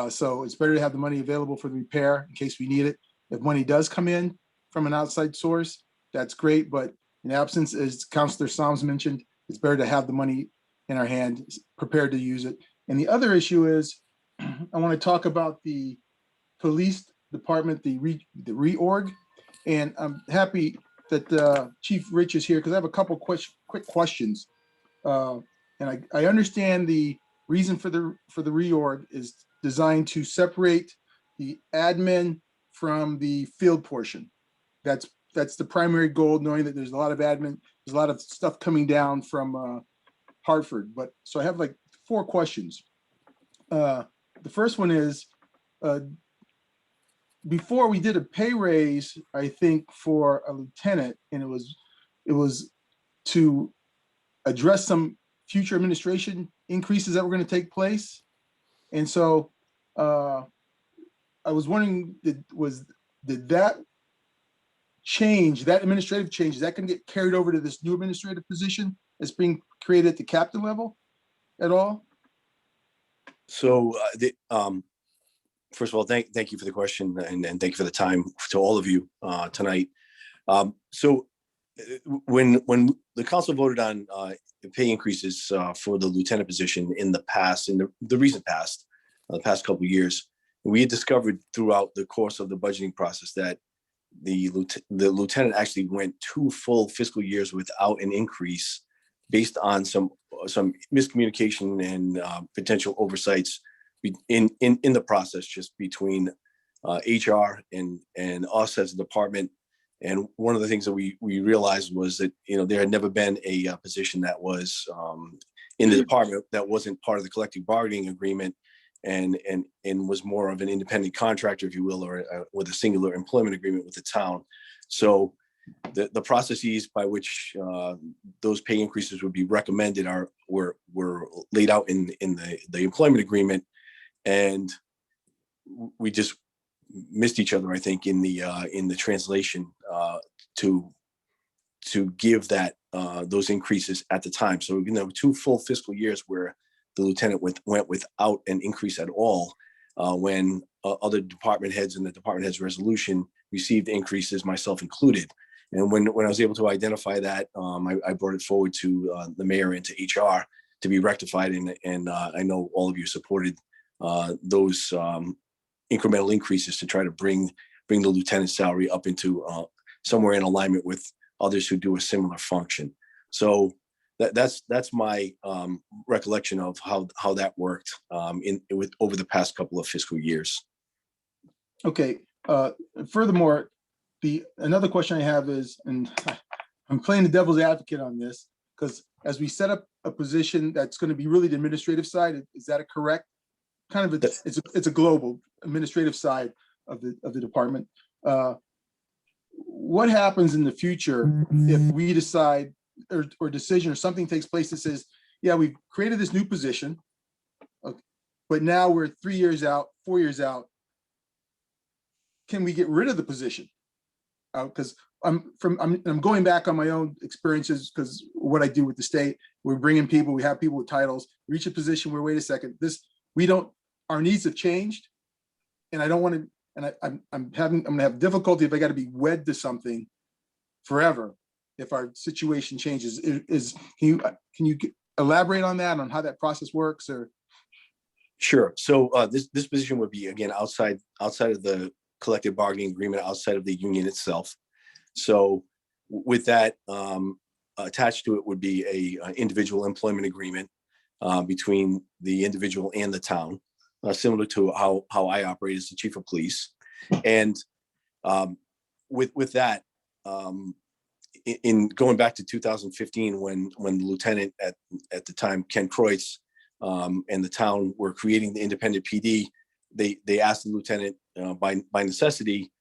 So it's better to have the money available for the repair in case we need it. If money does come in from an outside source, that's great. But in absence, as Councilor Psalms mentioned, it's better to have the money in our hand, prepared to use it. And the other issue is, I want to talk about the police department, the reorg. And I'm happy that Chief Rich is here because I have a couple quick questions. And I understand the reason for the reorg is designed to separate the admin from the field portion. that's the primary goal, knowing that there's a lot of admin, there's a lot of stuff coming down from Hartford. But so I have like 4 questions. The first one is, before we did a pay raise, I think for a lieutenant, and it was to address some future administration increases that were going to take place. And so I was wondering, did that change, that administrative change, is that going to get carried over to this new administrative position that's being created at the captain level at all? So, first of all, thank you for the question, and thank you for the time to all of you tonight. So, when the council voted on pay increases for the lieutenant position in the past, in the recent past, the past couple of years, we had discovered throughout the course of the budgeting process that the lieutenant actually went 2 full fiscal years without an increase, based on some miscommunication and potential oversights in the process, just between HR and us as a department. And one of the things that we realized was that, there had never been a position that was in the department that wasn't part of the collective bargaining agreement, and was more of an independent contractor, if you will, or with a singular employment agreement with the town. So the processes by which those pay increases would be recommended were laid out in the employment agreement, and we just missed each other, I think, in the translation to give that those increases at the time. So 2 full fiscal years where the lieutenant went without an increase at all, when other department heads in the department heads resolution received increases, myself included. And when I was able to identify that, I brought it forward to the mayor and to HR to be rectified, and I know all of you supported those incremental increases to try to bring the lieutenant's salary up into somewhere in alignment with others who do a similar function. So that's my recollection of how that worked over the past couple of fiscal years. Okay. Furthermore, another question I have is, and I'm playing the devil's advocate on this, because as we set up a position that's going to be really the administrative side, is that a correct kind of it's a global administrative side of the department? What happens in the future if we decide or decision or something takes place that says, yeah, we've created this new position, okay, but now we're 3 years out, 4 years out. Can we get rid of the position? Because I'm going back on my own experiences, because what I do with the state, we're bringing people, we have people with titles, reach a position where, wait a second, our needs have changed, and I don't want to, and I'm gonna have difficulty if I got to be wed to something forever if our situation changes. Can you elaborate on that, on how that process works? Or Sure. So this position would be, again, outside of the collective bargaining agreement, outside of the union itself. So with that, attached to it would be a individual employment agreement between the individual and the town, similar to how I operate as the chief of police. And with that, in going back to 2015, when the lieutenant at the time, Ken Kreutz, and the town were creating the independent PD, they asked the lieutenant by necessity,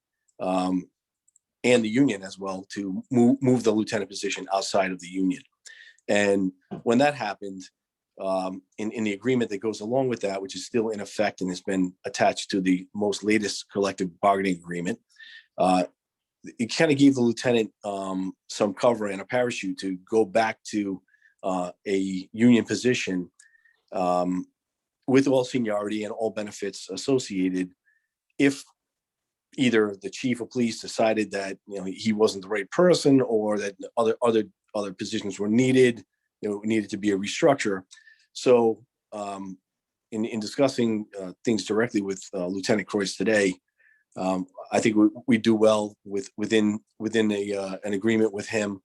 and the union as well, to move the lieutenant position outside of the union. And when that happened, in the agreement that goes along with that, which is still in effect and has been attached to the most latest collective bargaining agreement, it kind of gave the lieutenant some cover and a parachute to go back to a union position with all seniority and all benefits associated, if either the chief of police decided that he wasn't the right person, or that other positions were needed, needed to be a restructure. So in discussing things directly with Lieutenant Kreutz today, I think we do well within an agreement with him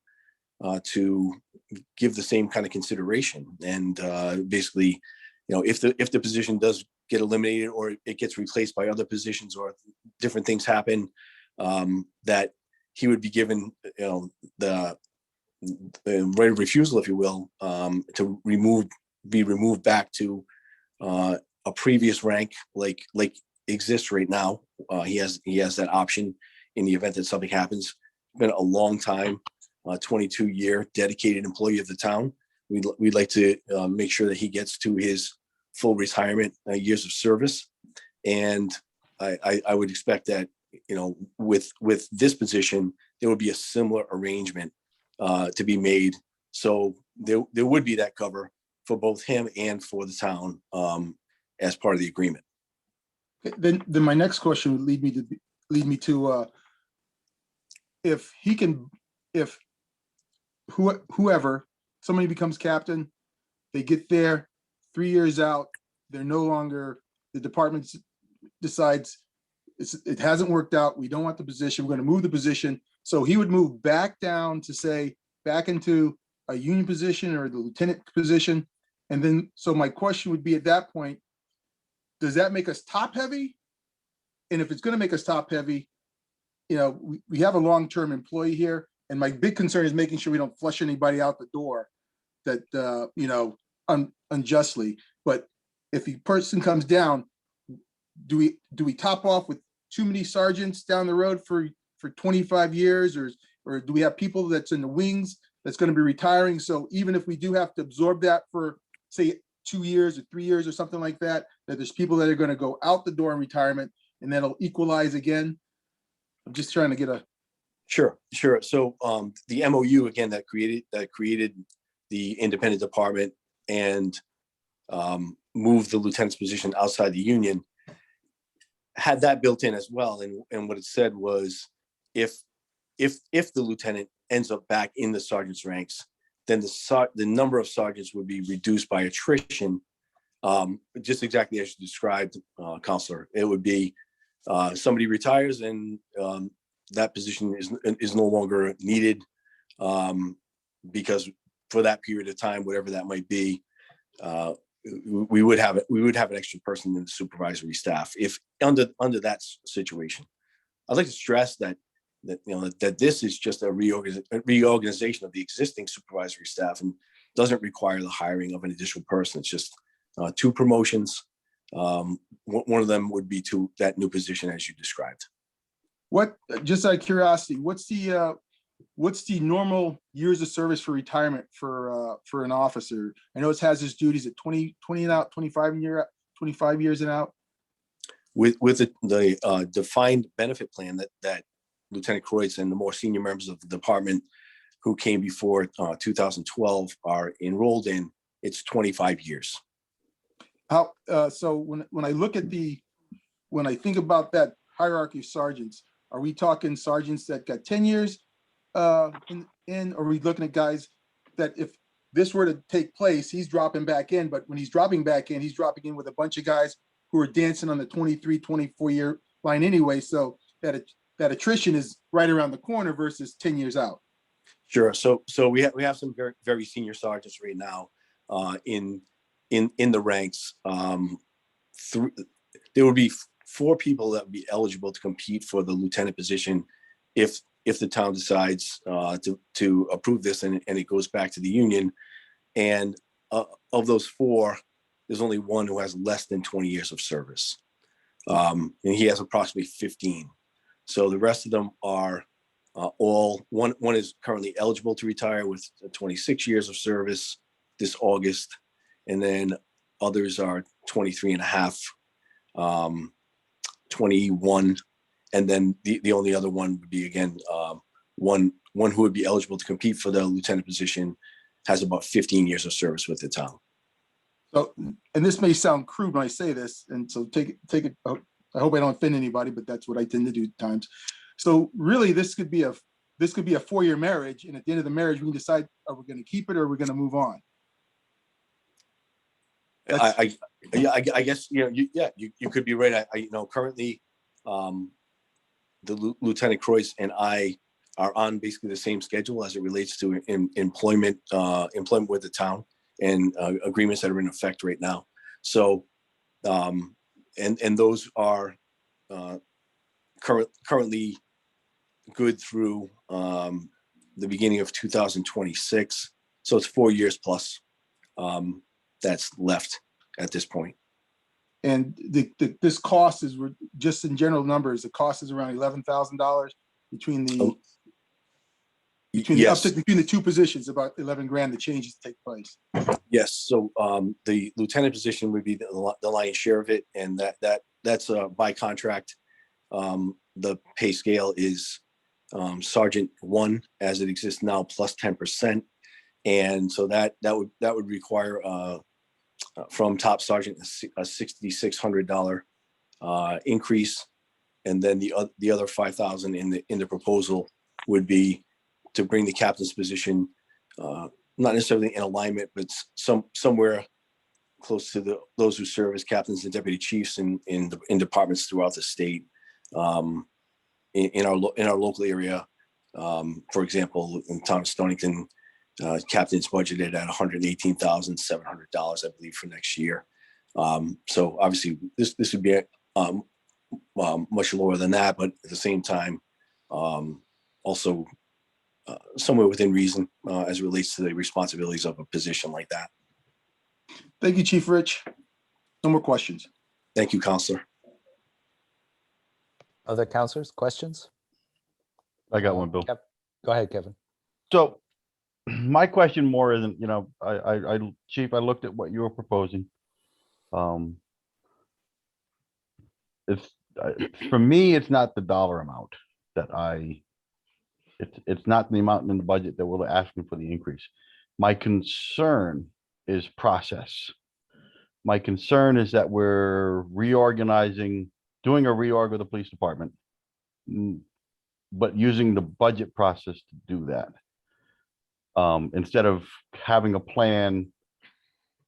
to give the same kind of consideration. And basically, if the position does get eliminated, or it gets replaced by other positions, or different things happen, that he would be given, the right of refusal, if you will, to be removed back to a previous rank like exists right now. He has that option in the event that something happens. Been a long time, 22-year dedicated employee of the town. We'd like to make sure that he gets to his full retirement years of service, and I would expect that with this position there would be a similar arrangement to be made. So there would be that cover for both him and for the town as part of the agreement. Then my next question would lead me to if whoever, somebody becomes captain, they get there 3 years out, they're no longer, the department decides it hasn't worked out, we don't want the position, we're going to move the position. So he would move back down to say back into a union position or the lieutenant position. And then, so my question would be at that point, does that make us top heavy? And if it's going to make us top heavy, we have a long-term employee here. And my big concern is making sure we don't flush anybody out the door that, unjustly. But if the person comes down, do we top off with too many sergeants down the road for 25 years, or do we have people that's in the wings that's going to be retiring? So even if we do have to absorb that for, say, 2 years or 3 years or something like that, that there's people that are going to go out the door in retirement and that'll equalize again. I'm just trying to get a. Sure. So the MOU again that created the independent department and moved the lieutenant's position outside the union had that built in as well. And what it said was, if the lieutenant ends up back in the sergeant's ranks, then the number of sergeants would be reduced by attrition, just exactly as you described, Counselor. It would be somebody retires and that position is no longer needed because for that period of time, whatever that might be, we would have an extra person in the supervisory staff if under that situation. I'd like to stress that this is just a reorganization of the existing supervisory staff and doesn't require the hiring of an additional person. It's just 2 promotions. One of them would be to that new position as you described. What, just out of curiosity, what's the normal years of service for retirement for an officer? I know it has his duties at 20 and out, 25 years and out. With the defined benefit plan that Lieutenant Kreutz and the more senior members of the department who came before 2012 are enrolled in, it's 25 years. How so when I think about that hierarchy of sergeants, are we talking sergeants that got 10 years or are we looking at guys that if this were to take place, he's dropping back in, but when he's dropping back in, he's dropping in with a bunch of guys who are dancing on the 23, 24-year line anyway, so that attrition is right around the corner versus 10 years out. Sure. So we have some very, very senior sergeants right now in the ranks. There would be 4 people that would be eligible to compete for the lieutenant position if the town decides to approve this and it goes back to the union. And of those 4, there's only 1 who has less than 20 years of service. And he has approximately 15. So the rest of them are all, one is currently eligible to retire with 26 years of service this August. And then others are 23 and a half, 21. And then the only other one would be, again, one who would be eligible to compete for the lieutenant position has about 15 years of service with the town. So, and this may sound crude when I say this, and so take it. I hope I don't offend anybody, but that's what I tend to do at times. So really, this could be a 4-year marriage, and at the end of the marriage, we can decide, are we going to keep it or are we going to move on? I guess you could be right. Currently, the Lieutenant Kreutz and I are on basically the same schedule as it relates to employment with the town and agreements that are in effect right now. So, and those are currently good through the beginning of 2026. So it's 4 years plus that's left at this point. And this cost is, just in general numbers, the cost is around $11,000 between the Yes. uptick between the two positions, about 11 grand, the changes take place. Yes, so the lieutenant position would be the lion's share of it, and that's by contract. The pay scale is Sergeant 1 as it exists now, plus 10%, and so that would require from top sergeant a $6,600 increase, and then the other $5,000 in the proposal would be to bring the captain's position not necessarily in alignment, but somewhere close to those who serve as captains and deputy chiefs in departments throughout the state. In our local area, for example, in the town of Stonington, captain's budgeted at $118,700, I believe, for next year. So obviously, this would be much lower than that, but at the same time, also somewhere within reason as it relates to the responsibilities of a position like that. Thank you, Chief Rich. No more questions. Thank you, Counselor. Other counselors, questions? I got one, Bill. Yep. Go ahead, Kevin. So my question more isn't, Chief, I looked at what you were proposing. It's for me, it's not the dollar amount that it's not the amount in the budget that we're asking for the increase. My concern is process. My concern is that we're doing a reorg of the police department, but using the budget process to do that. Instead of having a plan,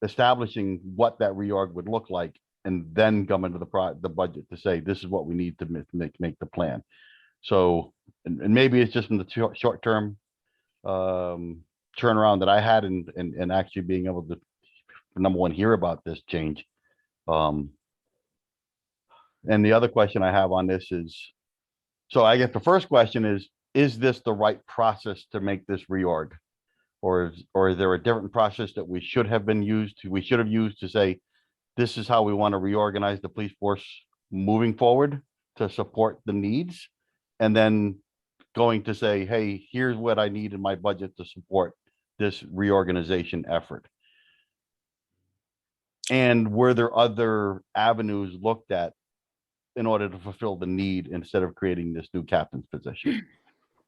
establishing what that reorg would look like, and then come into the budget to say, this is what we need to make the plan. So, and maybe it's just in the short term turnaround that I had and actually being able to, number one, hear about this change. And the other question I have on this is, so I guess the first question is this the right process to make this reorg? Or is there a different process that we should have used to say, this is how we want to reorganize the police force moving forward to support the needs? And then going to say, hey, here's what I need in my budget to support this reorganization effort. And were there other avenues looked at in order to fulfill the need instead of creating this new captain's position?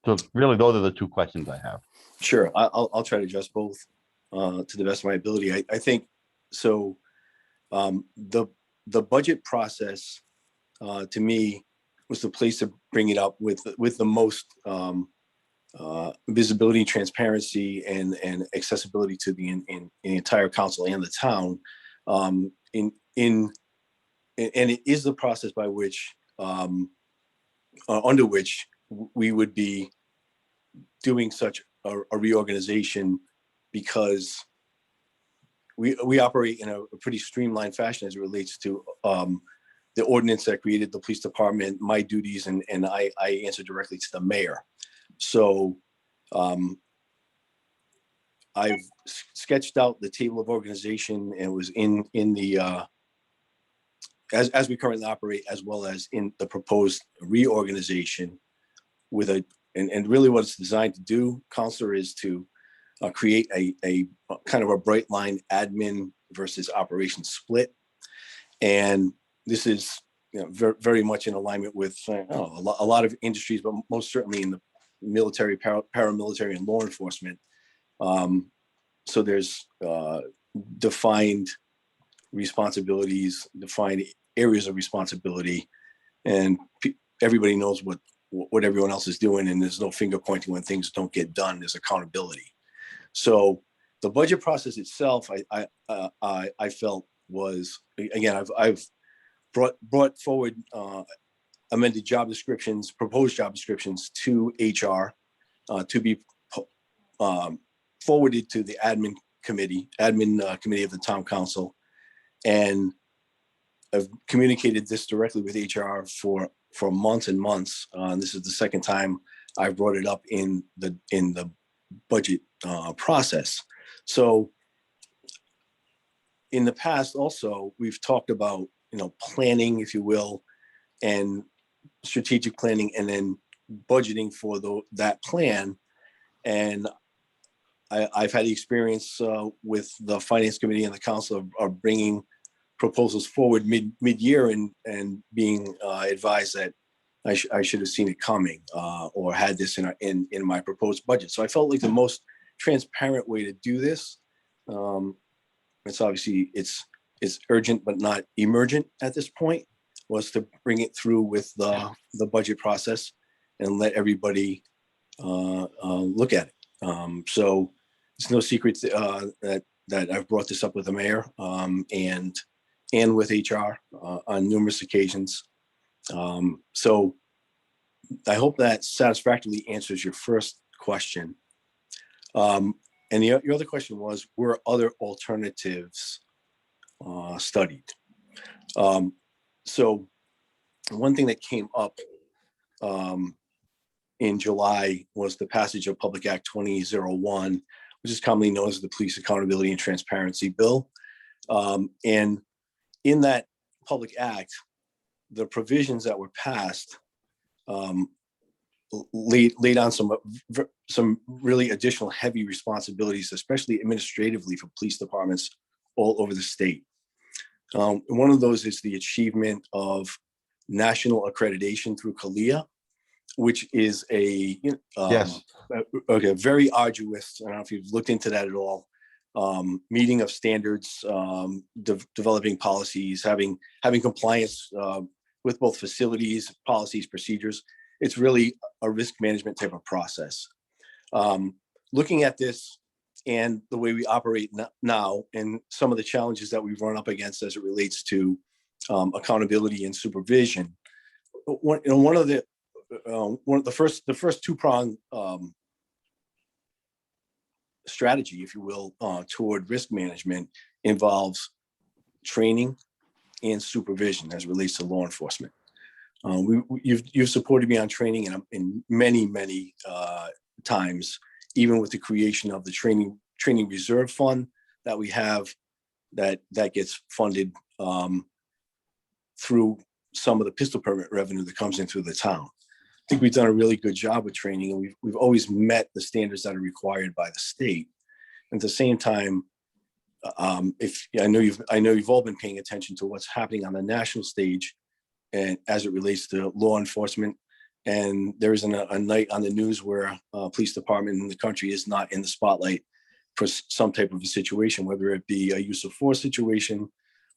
So really, those are the two questions I have. Sure, I'll try to address both to the best of my ability. I think so. The budget process to me was the place to bring it up with the most visibility, transparency, and accessibility to the entire council and the town. And it is the process by which under which we would be doing such a reorganization, because we operate in a pretty streamlined fashion as it relates to the ordinance that created the police department, my duties, and I answer directly to the mayor. So I've sketched out the table of organization, and it was in the as we currently operate, as well as in the proposed reorganization with and really what it's designed to do, Counselor, is to create a kind of a bright line admin versus operations split. And this is very much in alignment with a lot of industries, but most certainly in the military, paramilitary, and law enforcement. So there's defined responsibilities, defined areas of responsibility, and everybody knows what everyone else is doing, and there's no finger pointing when things don't get done. There's accountability. So the budget process itself, I felt was, again, I've brought forward amended job descriptions, proposed job descriptions to HR to be forwarded to the admin committee of the town council, and I've communicated this directly with HR for months and months. This is the second time I brought it up in the budget process. So in the past also, we've talked about, planning, if you will, and strategic planning, and then budgeting for that plan. And I've had the experience with the finance committee and the council of bringing proposals forward mid-year and being advised that I should have seen it coming or had this in my proposed budget. So I felt like the most transparent way to do this. It's obviously it's urgent but not emergent at this point, was to bring it through with the budget process and let everybody look at it. So it's no secret that I've brought this up with the mayor and with HR on numerous occasions. So I hope that satisfactorily answers your first question. And your other question was, were other alternatives studied? So one thing that came up in July was the passage of Public Act 2001, which is commonly known as the Police Accountability and Transparency Bill. And in that public act, the provisions that were passed laid on some really additional heavy responsibilities, especially administratively, for police departments all over the state. One of those is the achievement of national accreditation through CALIA, which is a very arduous, I don't know if you've looked into that at all, meeting of standards, developing policies, having compliance with both facilities, policies, procedures. It's really a risk management type of process. Looking at this and the way we operate now, and some of the challenges that we've run up against as it relates to accountability and supervision, one of the first two-pronged strategy, if you will, toward risk management involves training and supervision as it relates to law enforcement. You've supported me on training in many times, even with the creation of the training reserve fund that we have that gets funded through some of the pistol permit revenue that comes in through the town. I think we've done a really good job with training, and we've always met the standards that are required by the state. And at the same time, I know you've all been paying attention to what's happening on the national stage, and as it relates to law enforcement. And there isn't a night on the news where a police department in the country is not in the spotlight for some type of a situation, whether it be a use of force situation,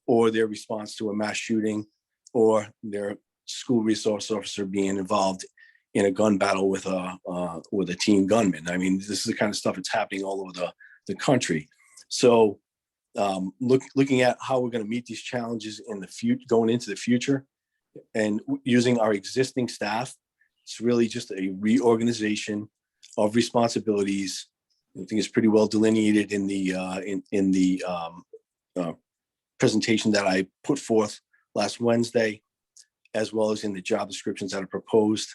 or their response to a mass shooting, or their school resource officer being involved in a gun battle with a teen gunman. I mean, this is the kind of stuff that's happening all over the country. So looking at how we're going to meet these challenges in the future, going into the future, and using our existing staff, it's really just a reorganization of responsibilities. I think it's pretty well delineated in the presentation that I put forth last Wednesday, as well as in the job descriptions that are proposed.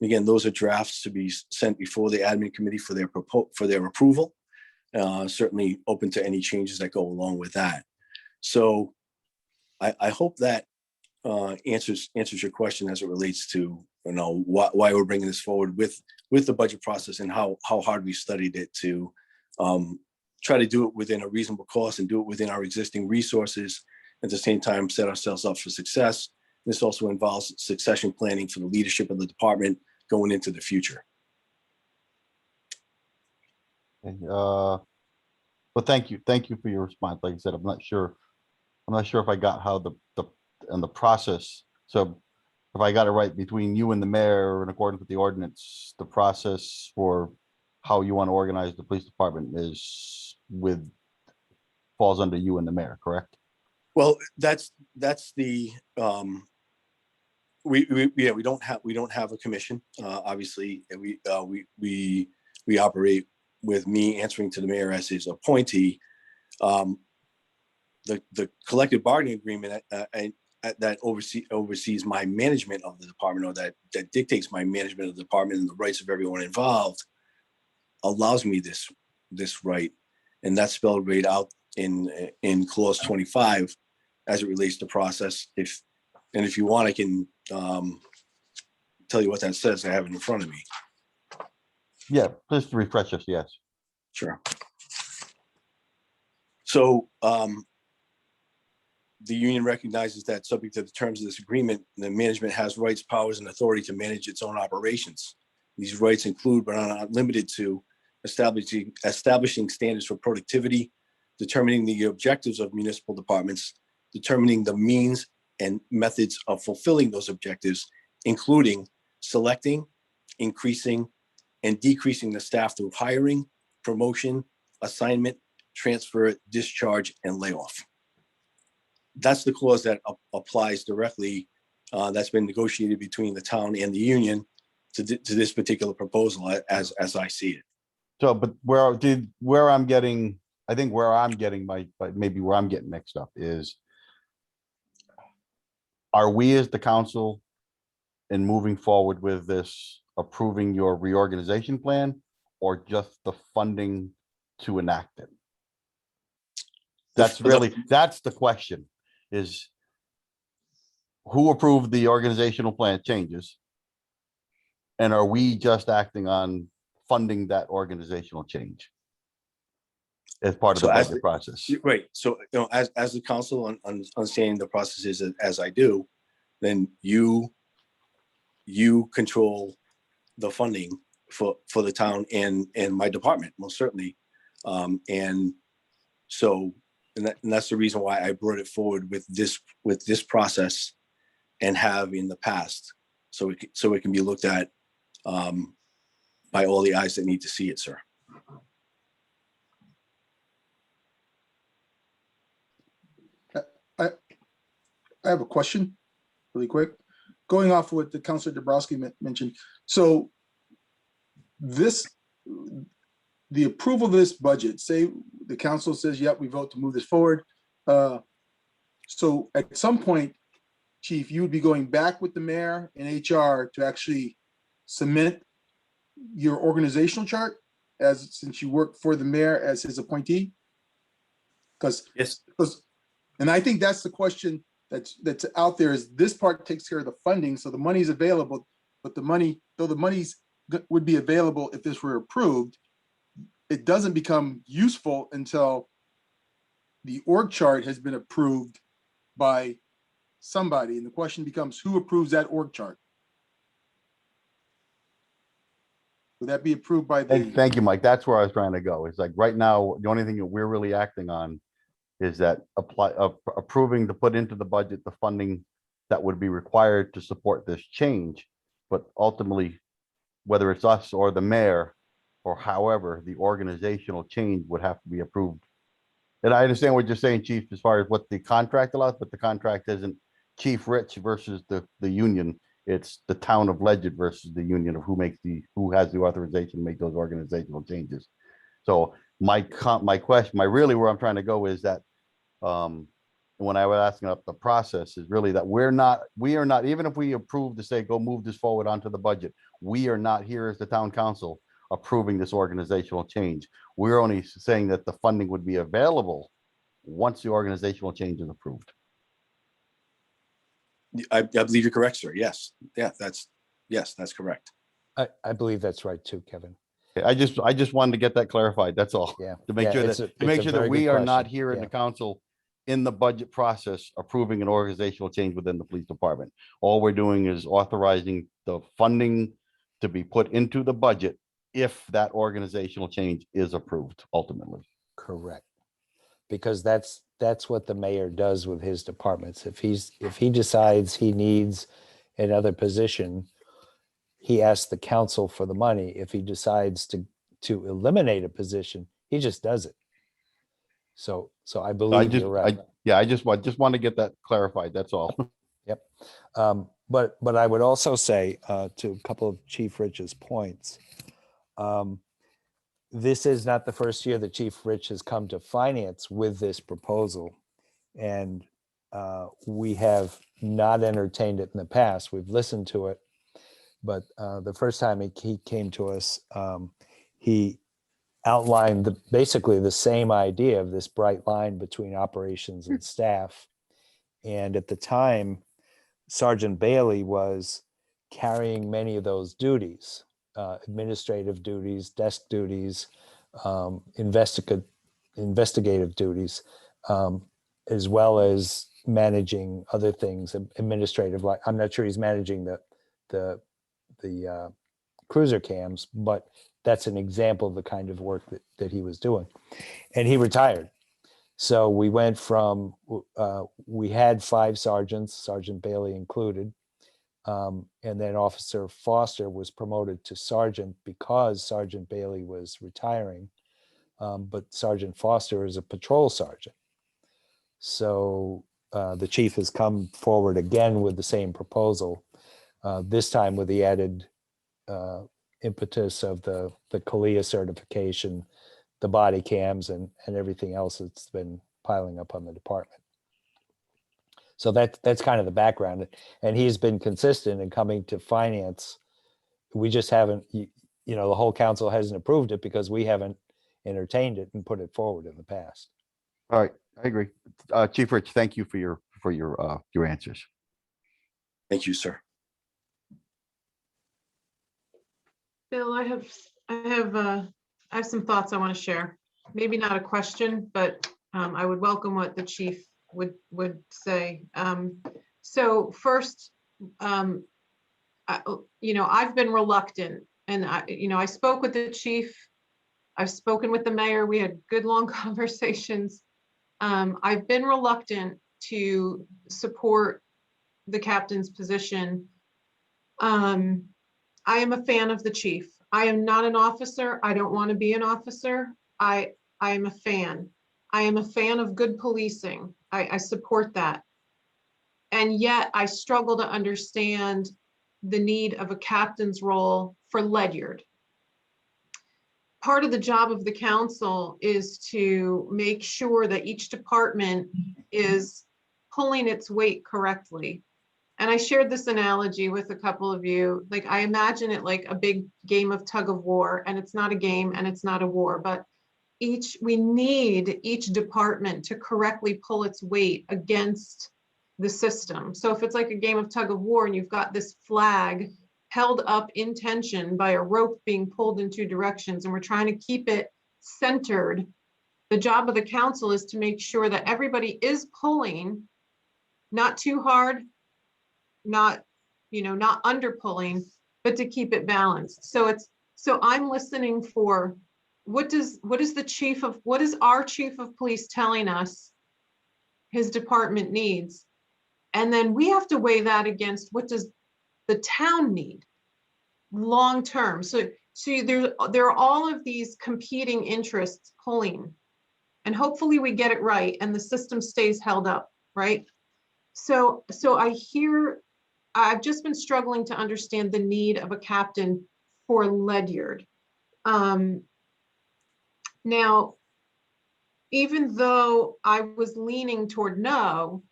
Again, those are drafts to be sent before the admin committee for their approval. Certainly open to any changes that go along with that. So I hope that answers your question as it relates to why we're bringing this forward with the budget process, and how hard we studied it to try to do it within a reasonable cost and do it within our existing resources. At the same time, set ourselves up for success. This also involves succession planning for the leadership of the department going into the future. Okay, well, thank you for your response. Like I said, I'm not sure if I got how the process. So if I got it right, between you and the mayor, in accordance with the ordinance, the process for how you want to organize the police department falls under you and the mayor, correct? Well, that's the we don't have a commission, obviously, and we operate with me answering to the mayor as his appointee. The collective bargaining agreement, that oversees my management of the department, or that dictates my management of the department and the rights of everyone involved, allows me this right. And that's spelled right out in clause 25 as it relates to process. If you want, I can tell you what that says. I have it in front of me. Yeah, just to refresh us, yes. Sure. So the union recognizes that, subject to the terms of this agreement, the management has rights, powers, and authority to manage its own operations. These rights include, but are not limited to, establishing standards for productivity, determining the objectives of municipal departments, determining the means and methods of fulfilling those objectives, including selecting, increasing, and decreasing the staff through hiring, promotion, assignment, transfer, discharge, and layoff. That's the clause that applies directly, that's been negotiated between the town and the union to this particular proposal as I see it. So, but where I'm getting maybe where I'm getting mixed up is, are we as the council in moving forward with this approving your reorganization plan, or just the funding to enact it? That's the question, is who approved the organizational plan changes? And are we just acting on funding that organizational change as part of the budget process? Right. So, as the council, understanding the process is as I do, then you control the funding for the town and my department, most certainly. And so, and that's the reason why I brought it forward with this process and have in the past, so it can be looked at by all the eyes that need to see it, sir. I have a question really quick, going off what the Councilor Dabrowski mentioned. So the approval of this budget, say the council says, yep, we vote to move this forward. So at some point, Chief, you would be going back with the mayor and HR to actually submit your organizational chart, since you work for the mayor as his appointee? Yes. And I think that's the question that's out there, is this part takes care of the funding, so the money's available, but the money, though the money's would be available if this were approved, it doesn't become useful until the org chart has been approved by somebody. And the question becomes, who approves that org chart? Would that be approved by the? Thank you, Mike. That's where I was trying to go. It's like right now, the only thing that we're really acting on is that approving to put into the budget the funding that would be required to support this change. But ultimately, whether it's us or the mayor, or however, the organizational change would have to be approved. And I understand what you're saying, Chief, as far as what the contract allows, but the contract isn't Chief Rich versus the union. It's the town of Ledger versus the union of who has the authorization to make those organizational changes. So my question, where I'm trying to go is that when I was asking up the process is really that we are not, even if we approve to say, go move this forward onto the budget, we are not here as the town council approving this organizational change. We're only saying that the funding would be available once the organizational change is approved. I believe you're correct, sir. Yes. Yeah, that's correct. I believe that's right too, Kevin. Okay, I just wanted to get that clarified. That's all. Yeah. To make sure that we are not here in the council in the budget process approving an organizational change within the police department. All we're doing is authorizing the funding to be put into the budget if that organizational change is approved ultimately. Correct. Because that's what the mayor does with his departments. If he decides he needs another position, he asks the council for the money. If he decides to eliminate a position, he just does it. So I believe you're right. I just want to get that clarified. That's all. Yep. But I would also say to a couple of Chief Rich's points, this is not the first year that Chief Rich has come to finance with this proposal. And we have not entertained it in the past. We've listened to it, but the first time he came to us, he outlined basically the same idea of this bright line between operations and staff. And at the time, Sergeant Bailey was carrying many of those duties, administrative duties, desk duties, investigative duties, as well as managing other things, administrative. Like, I'm not sure he's managing the cruiser cams, but that's an example of the kind of work that he was doing. And he retired. So we went from, we had 5 sergeants, Sergeant Bailey included, and then Officer Foster was promoted to sergeant because Sergeant Bailey was retiring, but Sergeant Foster is a patrol sergeant. So the chief has come forward again with the same proposal, this time with the added impetus of the CALIA certification, the body cams, and everything else that's been piling up on the department. So that's kind of the background. And he's been consistent in coming to finance. We just haven't, you know, the whole council hasn't approved it because we haven't entertained it and put it forward in the past. All right, I agree. Chief Rich, thank you for your answers. Thank you, sir. Bill, I have some thoughts I want to share. Maybe not a question, but I would welcome what the chief would say. So first, I've been reluctant, and I spoke with the chief. I've spoken with the mayor. We had good long conversations. I've been reluctant to support the captain's position. I am a fan of the chief. I am not an officer. I don't want to be an officer. I am a fan. I am a fan of good policing. I support that. And yet I struggle to understand the need of a captain's role for Ledyard. Part of the job of the council is to make sure that each department is pulling its weight correctly. And I shared this analogy with a couple of you. Like, I imagine it like a big game of tug of war, and it's not a game and it's not a war, but we need each department to correctly pull its weight against the system. So if it's like a game of tug of war and you've got this flag held up in tension by a rope being pulled in 2 directions, and we're trying to keep it centered, the job of the council is to make sure that everybody is pulling, not too hard, not under pulling, but to keep it balanced. So I'm listening for what is our chief of police telling us his department needs, and then we have to weigh that against what does the town need long term. So there are all of these competing interests pulling, and hopefully we get it right and the system stays held up, right? So I've just been struggling to understand the need of a captain for Ledyard. Now, even though I was leaning toward no,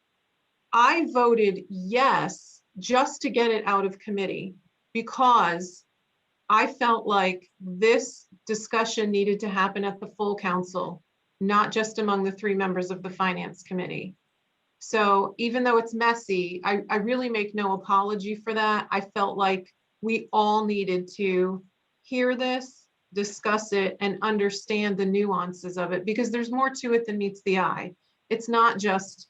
I voted yes just to get it out of committee, because I felt like this discussion needed to happen at the full council, not just among the 3 members of the finance committee. So even though it's messy, I really make no apology for that. I felt like we all needed to hear this, discuss it, and understand the nuances of it, because there's more to it than meets the eye. It's not just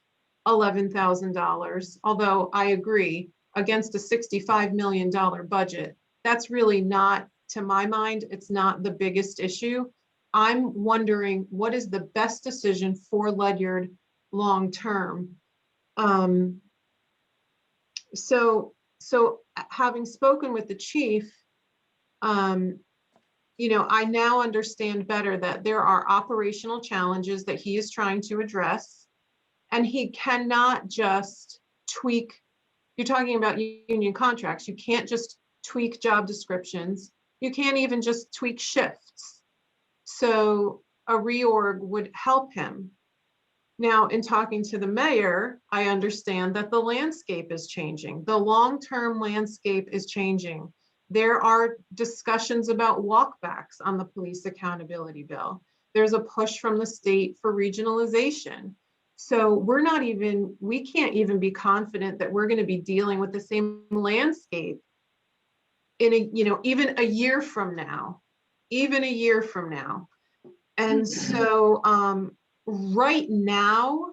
$11,000, although I agree, against a $65 million budget, that's really not, to my mind, it's not the biggest issue. I'm wondering what is the best decision for Ledyard long term. So having spoken with the chief, I now understand better that there are operational challenges that he is trying to address, and he cannot just tweak. You're talking about union contracts. You can't just tweak job descriptions. You can't even just tweak shifts. So a reorg would help him. Now, in talking to the mayor, I understand that the landscape is changing. The long-term landscape is changing. There are discussions about walkbacks on the police accountability bill. There's a push from the state for regionalization. So we can't even be confident that we're going to be dealing with the same landscape in even a year from now, And so right now,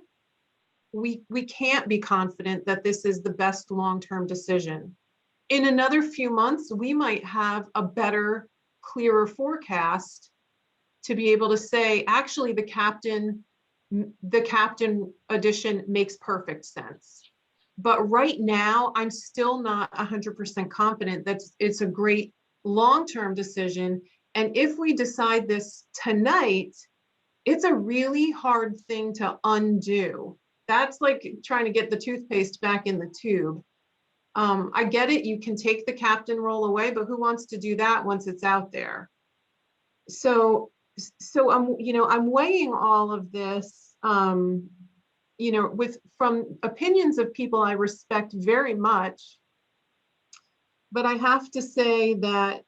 we can't be confident that this is the best long-term decision. In another few months, we might have a better, clearer forecast to be able to say, actually, the captain addition makes perfect sense. But right now, I'm still not 100% confident that it's a great long-term decision. And if we decide this tonight, it's a really hard thing to undo. That's like trying to get the toothpaste back in the tube. I get it, you can take the captain role away, but who wants to do that once it's out there? So I'm weighing all of this, from opinions of people I respect very much. But I have to say that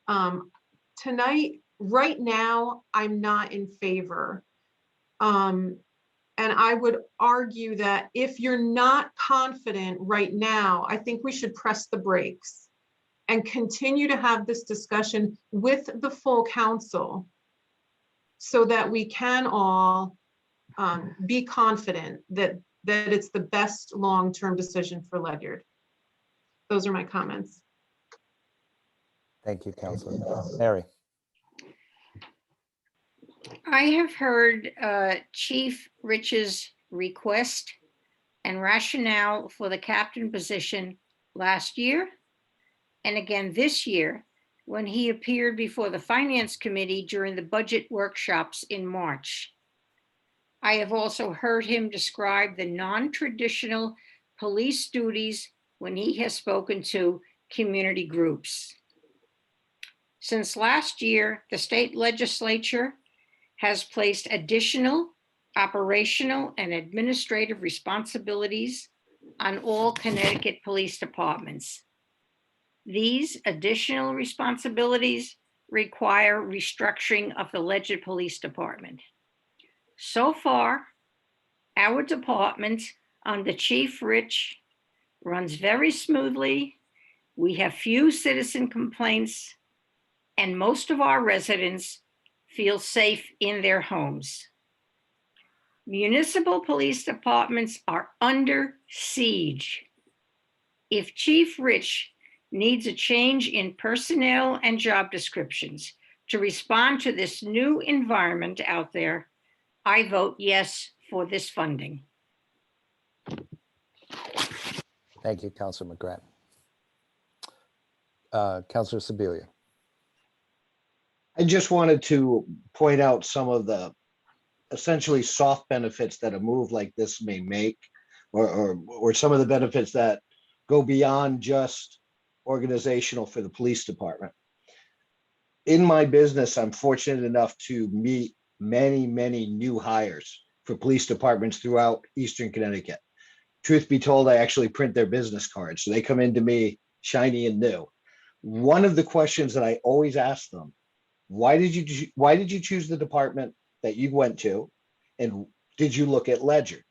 tonight, right now, I'm not in favor. And I would argue that if you're not confident right now, I think we should press the brakes and continue to have this discussion with the full council so that we can all be confident that it's the best long-term decision for Ledyard. Those are my comments. Thank you, Councilor. Mary. I have heard Chief Rich's request and rationale for the captain position last year and again this year when he appeared before the Finance Committee during the budget workshops in March. I have also heard him describe the non-traditional police duties when he has spoken to community groups. Since last year, the state legislature has placed additional operational and administrative responsibilities on all Connecticut police departments. These additional responsibilities require restructuring of the Ledyard Police Department. So far, our department under Chief Rich runs very smoothly. We have few citizen complaints, and most of our residents feel safe in their homes. Municipal police departments are under siege. If Chief Rich needs a change in personnel and job descriptions to respond to this new environment out there, I vote yes for this funding. Thank you, Councilor McGrath. Councilor Sebelia. I just wanted to point out some of the essentially soft benefits that a move like this may make, or some of the benefits that go beyond just organizational for the police department. In my business, I'm fortunate enough to meet many, many new hires for police departments throughout Eastern Connecticut. Truth be told, I actually print their business cards, so they come into me shiny and new. One of the questions that I always ask them, why did you choose the department that you went to, and did you look at Ledyard?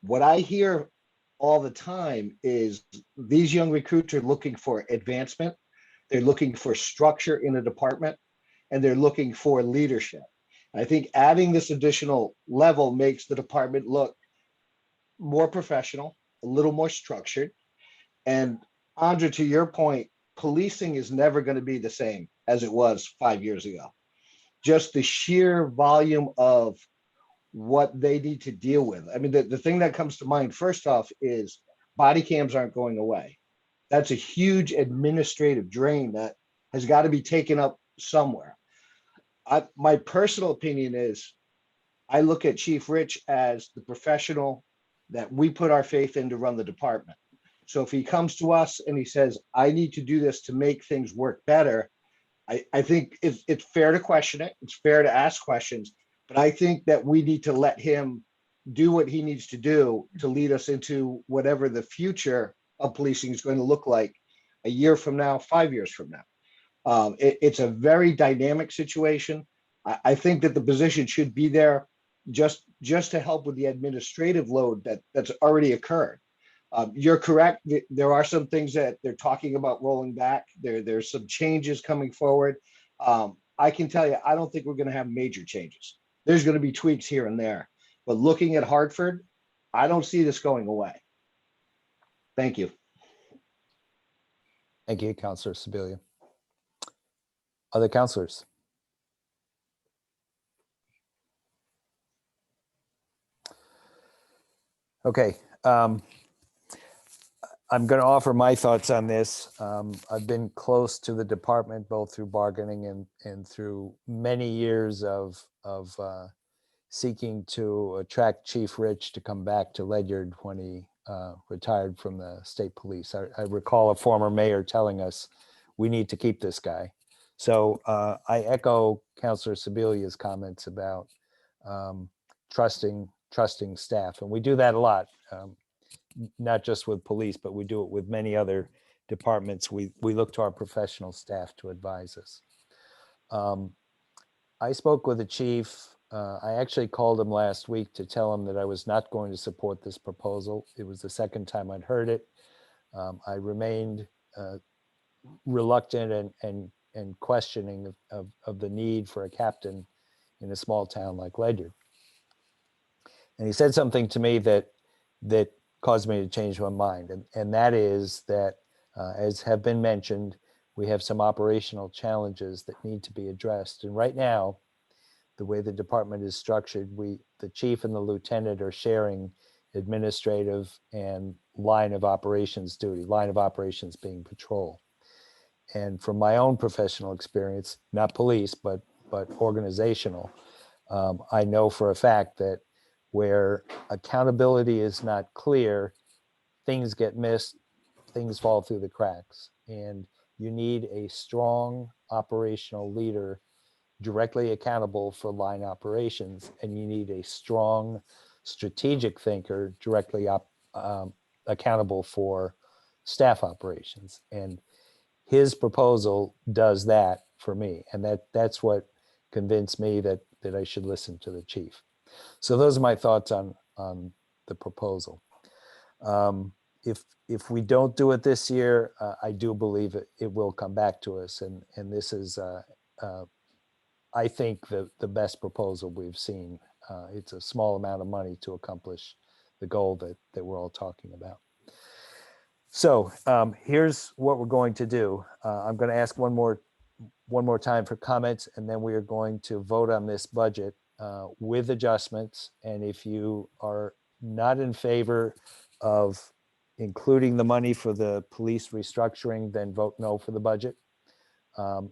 What I hear all the time is these young recruits are looking for advancement, they're looking for structure in a department, and they're looking for leadership. And I think adding this additional level makes the department look more professional, a little more structured. And Andra, to your point, policing is never going to be the same as it was 5 years ago. Just the sheer volume of what they need to deal with. I mean, the thing that comes to mind first off is body cams aren't going away. That's a huge administrative drain that has got to be taken up somewhere. My personal opinion is I look at Chief Rich as the professional that we put our faith in to run the department. So if he comes to us and he says, I need to do this to make things work better, I think it's fair to question it. It's fair to ask questions, but I think that we need to let him do what he needs to do to lead us into whatever the future of policing is going to look like a year from now, 5 years from now. It's a very dynamic situation. I think that the position should be there just to help with the administrative load that's already occurred. You're correct. There are some things that they're talking about rolling back. There's some changes coming forward. I can tell you, I don't think we're going to have major changes. There's going to be tweaks here and there. But looking at Hartford, I don't see this going away. Thank you. Thank you, Councilor Sibilia. Other councilors? Okay. I'm going to offer my thoughts on this. I've been close to the department both through bargaining and through many years of seeking to attract Chief Rich to come back to Ledyard when he retired from the state police. I recall a former mayor telling us we need to keep this guy. So I echo Councilor Sibilia's comments about trusting staff, and we do that a lot. Not just with police, but we do it with many other departments. We look to our professional staff to advise us. I spoke with the chief. I actually called him last week to tell him that I was not going to support this proposal. It was the second time I'd heard it. I remained reluctant and questioning of the need for a captain in a small town like Ledyard. And he said something to me that caused me to change my mind. And that is that, as have been mentioned, we have some operational challenges that need to be addressed. And right now, the way the department is structured, the chief and the lieutenant are sharing administrative and line of operations duty, line of operations being patrol. And from my own professional experience, not police, but organizational, I know for a fact that where accountability is not clear, things get missed, things fall through the cracks. And you need a strong operational leader directly accountable for line operations, and you need a strong strategic thinker directly accountable for staff operations. And his proposal does that for me. And that's what convinced me that I should listen to the chief. So those are my thoughts on the proposal. If we don't do it this year, I do believe it will come back to us. And this is, I think, the best proposal we've seen. It's a small amount of money to accomplish the goal that we're all talking about. So here's what we're going to do. I'm going to ask one more time for comments, and then we are going to vote on this budget with adjustments. And if you are not in favor of including the money for the police restructuring, then vote no for the budget. And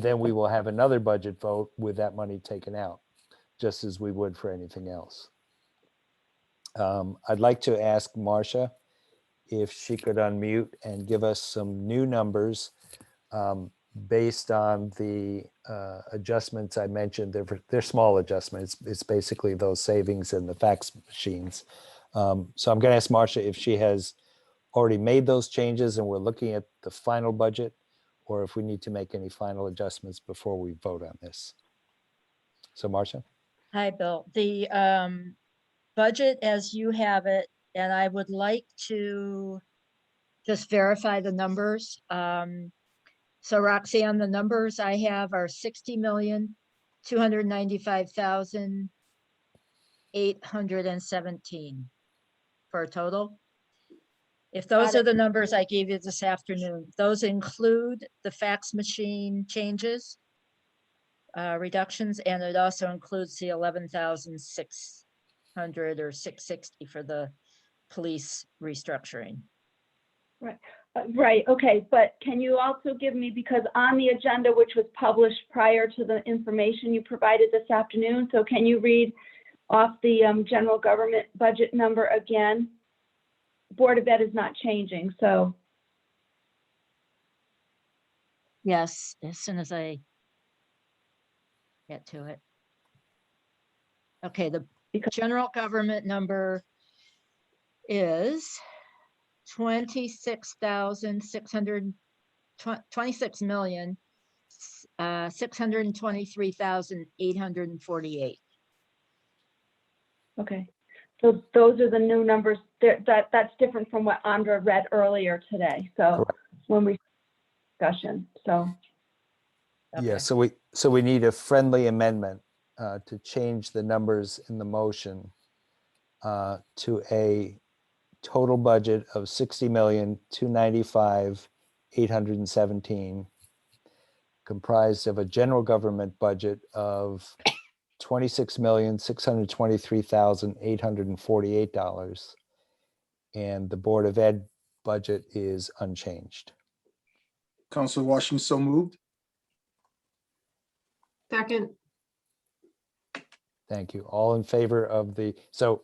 then we will have another budget vote with that money taken out, just as we would for anything else. I'd like to ask Marcia if she could unmute and give us some new numbers based on the adjustments I mentioned. They're small adjustments. It's basically those savings in the fax machines. So I'm going to ask Marcia if she has already made those changes and we're looking at the final budget, or if we need to make any final adjustments before we vote on this. So Marcia? Hi, Bill. The budget as you have it, and I would like to just verify the numbers. So Roxanne, the numbers I have are 60,295,817 for a total. If those are the numbers I gave you this afternoon, those include the fax machine changes, reductions, and it also includes the 11,600 or 660 for the police restructuring. Right. Right. Okay. But can you also give me, because on the agenda, which was published prior to the information you provided this afternoon, so can you read off the general government budget number again? Board of Ed is not changing, so. Yes, as soon as I get to it. Okay, the Because- general government number is 26,623,848. Okay, so those are the new numbers. That's different from what Andra read earlier today. So Correct. when we discussion, so Yeah, Okay. so we need a friendly amendment to change the numbers in the motion to a total budget of 60,295,817, comprised of a general government budget of $26,623,848, and the Board of Ed budget is unchanged. Counselor Washington, so moved. Second. Thank you. All in favor of the, so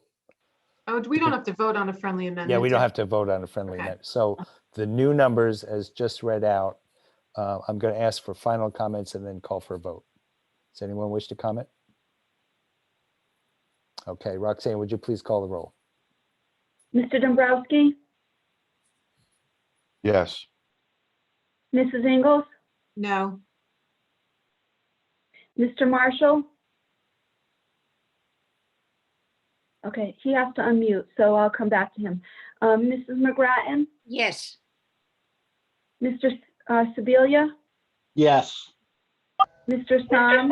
Oh, we don't have to vote on a friendly amendment. yeah, we don't do have to vote on a friendly Okay. amendment. So the new numbers as just read out, I'm going to ask for final comments and then call for a vote. Does anyone wish to comment? Okay, Roxanne, would you please call the roll? Mr. Dombrowski, Yes. Mrs. Ingles, No. Mr. Marshall? Okay, he has to unmute, so I'll come back to him. Mrs. McGrattan, Yes. Mr. Sebelia, Yes. Mr. Psalm,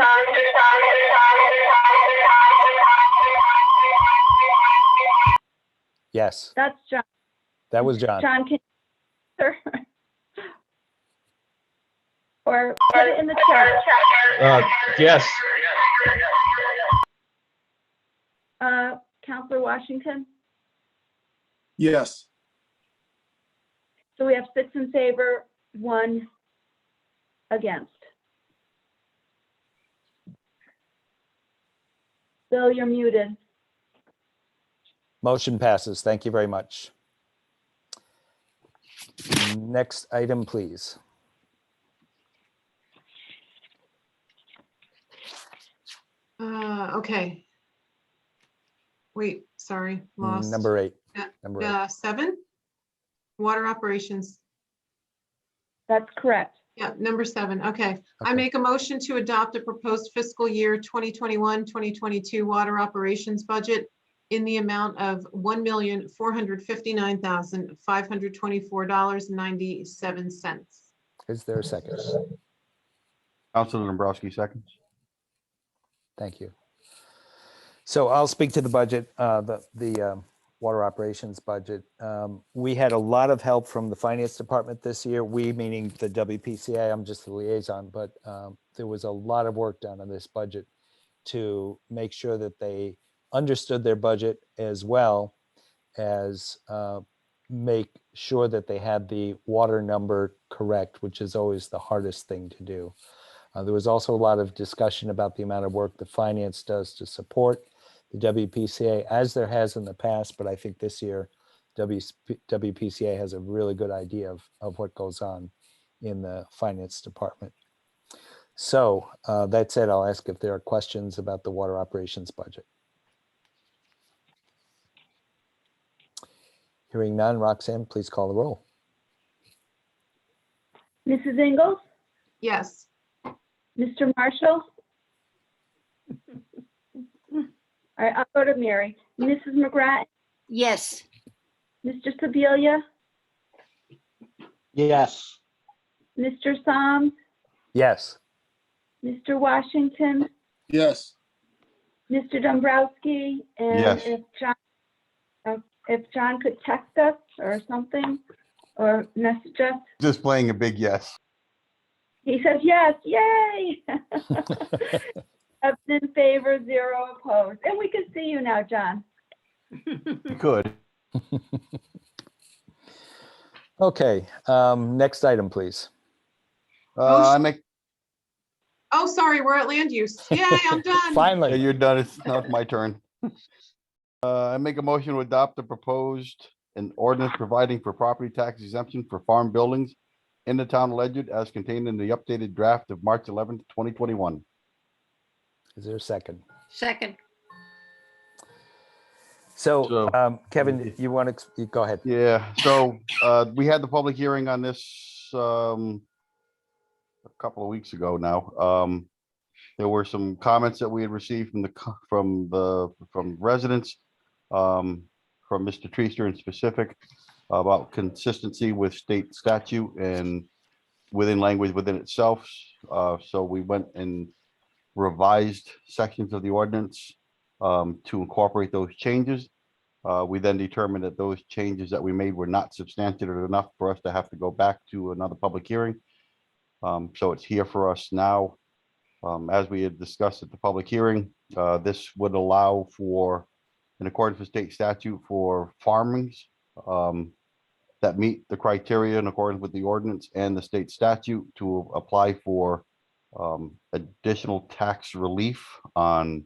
Yes, that's John. that was John. John, can you or put it in the chat. Yes. Counselor Washington? Yes. So we have 6 in favor, 1 against. Bill, you're muted. Motion passes. Thank you very much. Next item, please. Okay. Wait, sorry, lost. Number 8. Yeah, Number 8. 7. Water operations. That's correct. Yeah, number 7. Okay. I Okay. make a motion to adopt a proposed fiscal year 2021-2022 water operations budget in the amount of $1,459,524.97. Is there a second? Counselor Dombrowski seconds. Thank you. So I'll speak to the budget, the water operations budget. We had a lot of help from the finance department this year. We, meaning the WPCA, I'm just the liaison, but there was a lot of work done on this budget to make sure that they understood their budget as well as make sure that they had the water number correct, which is always the hardest thing to do. There was also a lot of discussion about the amount of work the finance does to support the WPCA, as there has in the past, but I think this year WPCA has a really good idea of what goes on in the finance department. So that said, I'll ask if there are questions about the water operations budget. Hearing none, Roxanne, please call the roll. Mrs. Ingles, Yes. Mr. Marshall? All right, I'll go to Mary. Mrs. McGrath, Yes. Mr. Sebelia, Yes. Mr. Psalm, Yes. Mr. Washington, Yes. Mr. Dombrowski, and Yes. if John could text us or something, or message us. Just playing a big yes. He says yes, yay! 7 in favor, 0 opposed. And we can see you now, John. You could. Okay, next item, please. I make, Oh, sorry, we're at land use. Yay, I'm done. yeah, Finally, you're done. It's not my turn. I make a motion to adopt the proposed an ordinance providing for property tax exemption for farm buildings in the town of Ledyard as contained in the updated draft of March 11th, 2021. is there a second? Second. So, So- Kevin, you want to, go ahead. Yeah, so we had the public hearing on this a couple of weeks ago now. There were some comments that we had received from residents, from Mr. Treaster in specific, about consistency with state statute and within language within itself. So we went and revised sections of the ordinance to incorporate those changes. We then determined that those changes that we made were not substantiated enough for us to have to go back to another public hearing. So it's here for us now. As we had discussed at the public hearing, this would allow for, in accordance with state statute, for farmings that meet the criteria in accordance with the ordinance and the state statute to apply for additional tax relief on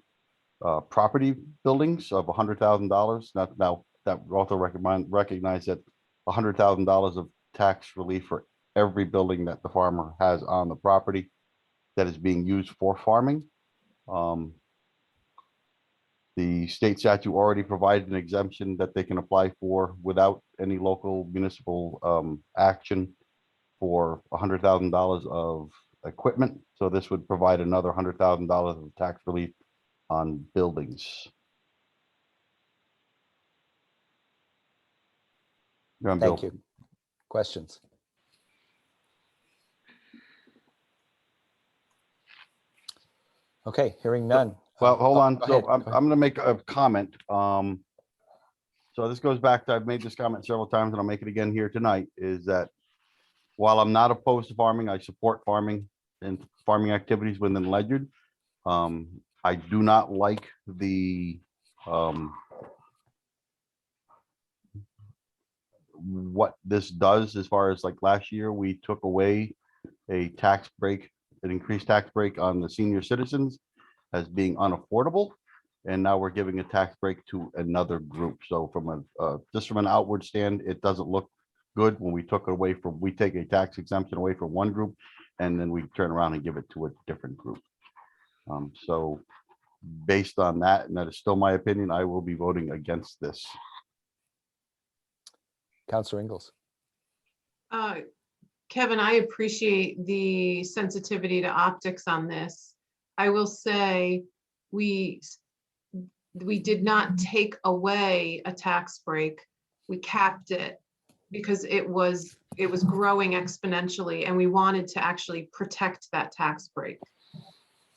property buildings of $100,000. Now that also recognize that $100,000 of tax relief for every building that the farmer has on the property that is being used for farming. The state statute already provided an exemption that they can apply for without any local municipal action for $100,000 of equipment. So this would provide another $100,000 of tax relief on buildings. You're on, Bill. Thank you. Questions? Okay, hearing none. Well, hold on. Go So ahead, I'm go ahead. going to make a comment. So this goes back to, I've made this comment several times and I'll make it again here tonight, is that while I'm not opposed to farming, I support farming and farming activities within Ledyard. I do not like the what this does as far as, like, last year, we took away a tax break, an increased tax break on the senior citizens as being unaffordable. And now we're giving a tax break to another group. So from a, just from an outward stand, it doesn't look good when we took it away from, we take a tax exemption away from one group and then we turn around and give it to a different group. So based on that, and that is still my opinion, I will be voting against this. Councilor Ingalls. Kevin, I appreciate the sensitivity to optics on this. I will say we did not take away a tax break. We capped it because it was growing exponentially and we wanted to actually protect that tax break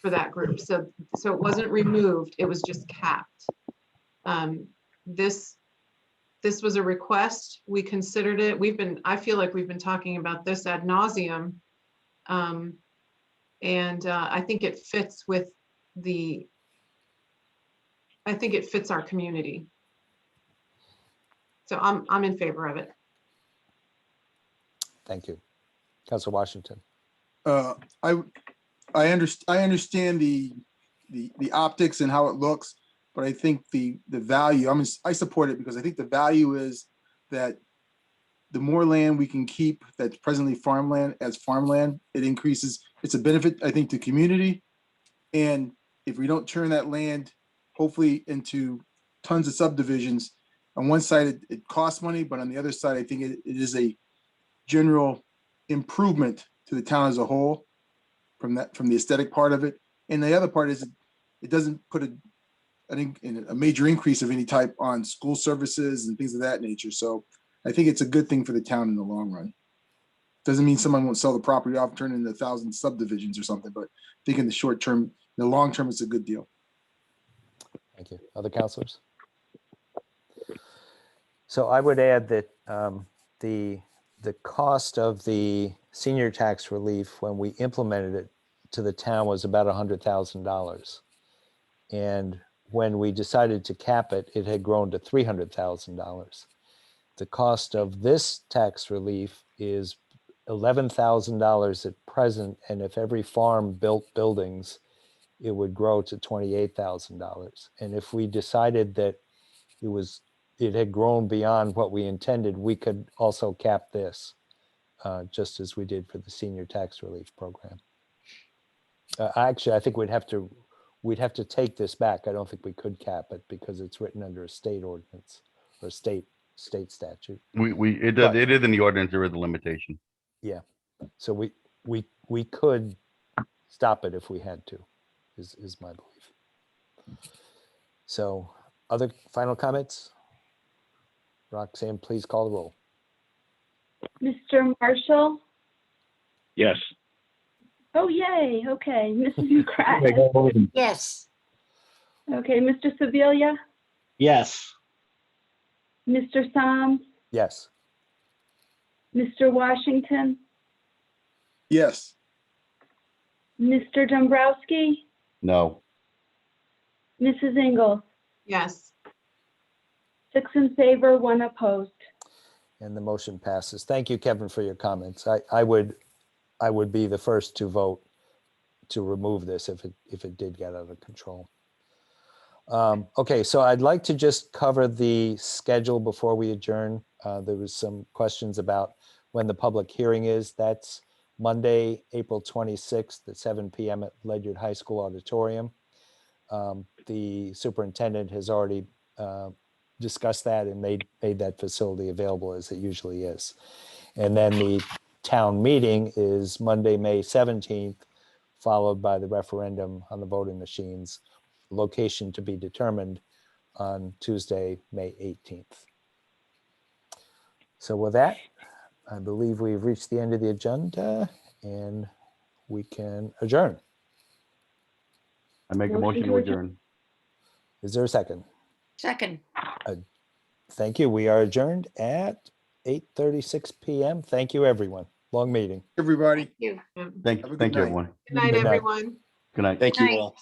for that group. So it wasn't removed, it was just capped. This was a request. We considered it. I feel like we've been talking about this ad nauseum. I think it fits with our community. So I'm in favor of it. Thank you. Councilor Washington. I understand the optics and how it looks, but I think the value, I support it because I think the value is that the more land we can keep that's presently farmland as farmland, it increases. It's a benefit, I think, to community. And if we don't turn that land, hopefully, into tons of subdivisions, on one side it costs money, but on the other side, I think it is a general improvement to the town as a whole from the aesthetic part of it. And the other part is it doesn't put a major increase of any type on school services and things of that nature. So I think it's a good thing for the town in the long run. Doesn't mean someone won't sell the property off, turn it into 1,000 subdivisions or something, but I think in the short term, in the long term, it's a good deal. Thank you. Other councilors? So I would add that the cost of the senior tax relief when we implemented it to the town was about $100,000. And when we decided to cap it, it had grown to $300,000. The cost of this tax relief is $11,000 at present, and if every farm built buildings, it would grow to $28,000. And if we decided that it had grown beyond what we intended, we could also cap this, just as we did for the senior tax relief program. Actually, I think we'd have to we'd have to take this back. I don't think we could cap it because it's written under a state ordinance or state statute. It is in the ordinance, there is a limitation. Yeah, so we could stop it if we had to, is my belief. So other final comments? Roxanne, please call the roll. Mr. Marshall? Yes. Oh, yay. Okay. Mrs. McGrath? Yes. Okay. Mr. Sevilla? Yes. Mr. Soms? Yes. Mr. Washington? Yes. Mr. Dombrowski? No. Mrs. Ingles? Yes. 6 in favor, 1 opposed. And the motion passes. Thank you, Kevin, for your comments. I would be the first to vote to remove this if it did get out of control. Okay, so I'd like to just cover the schedule before we adjourn. There was some questions about when the public hearing is. That's Monday, April 26th at 7 p.m. at Ledyard High School Auditorium. The superintendent has already discussed that and made that facility available as it usually is. And then the town meeting is Monday, May 17th, followed by the referendum on the voting machines, location to be determined on Tuesday, May 18th. So with that, I believe we've reached the end of the agenda and we can adjourn. I make a motion to adjourn. Is there a second? Second. Thank you. We are adjourned at 8:36 p.m. Thank you, everyone. Long meeting. Everybody. You. Thank Have a good you, night. everyone. Good night, Good night. everyone. Good night. Thank you Night. all.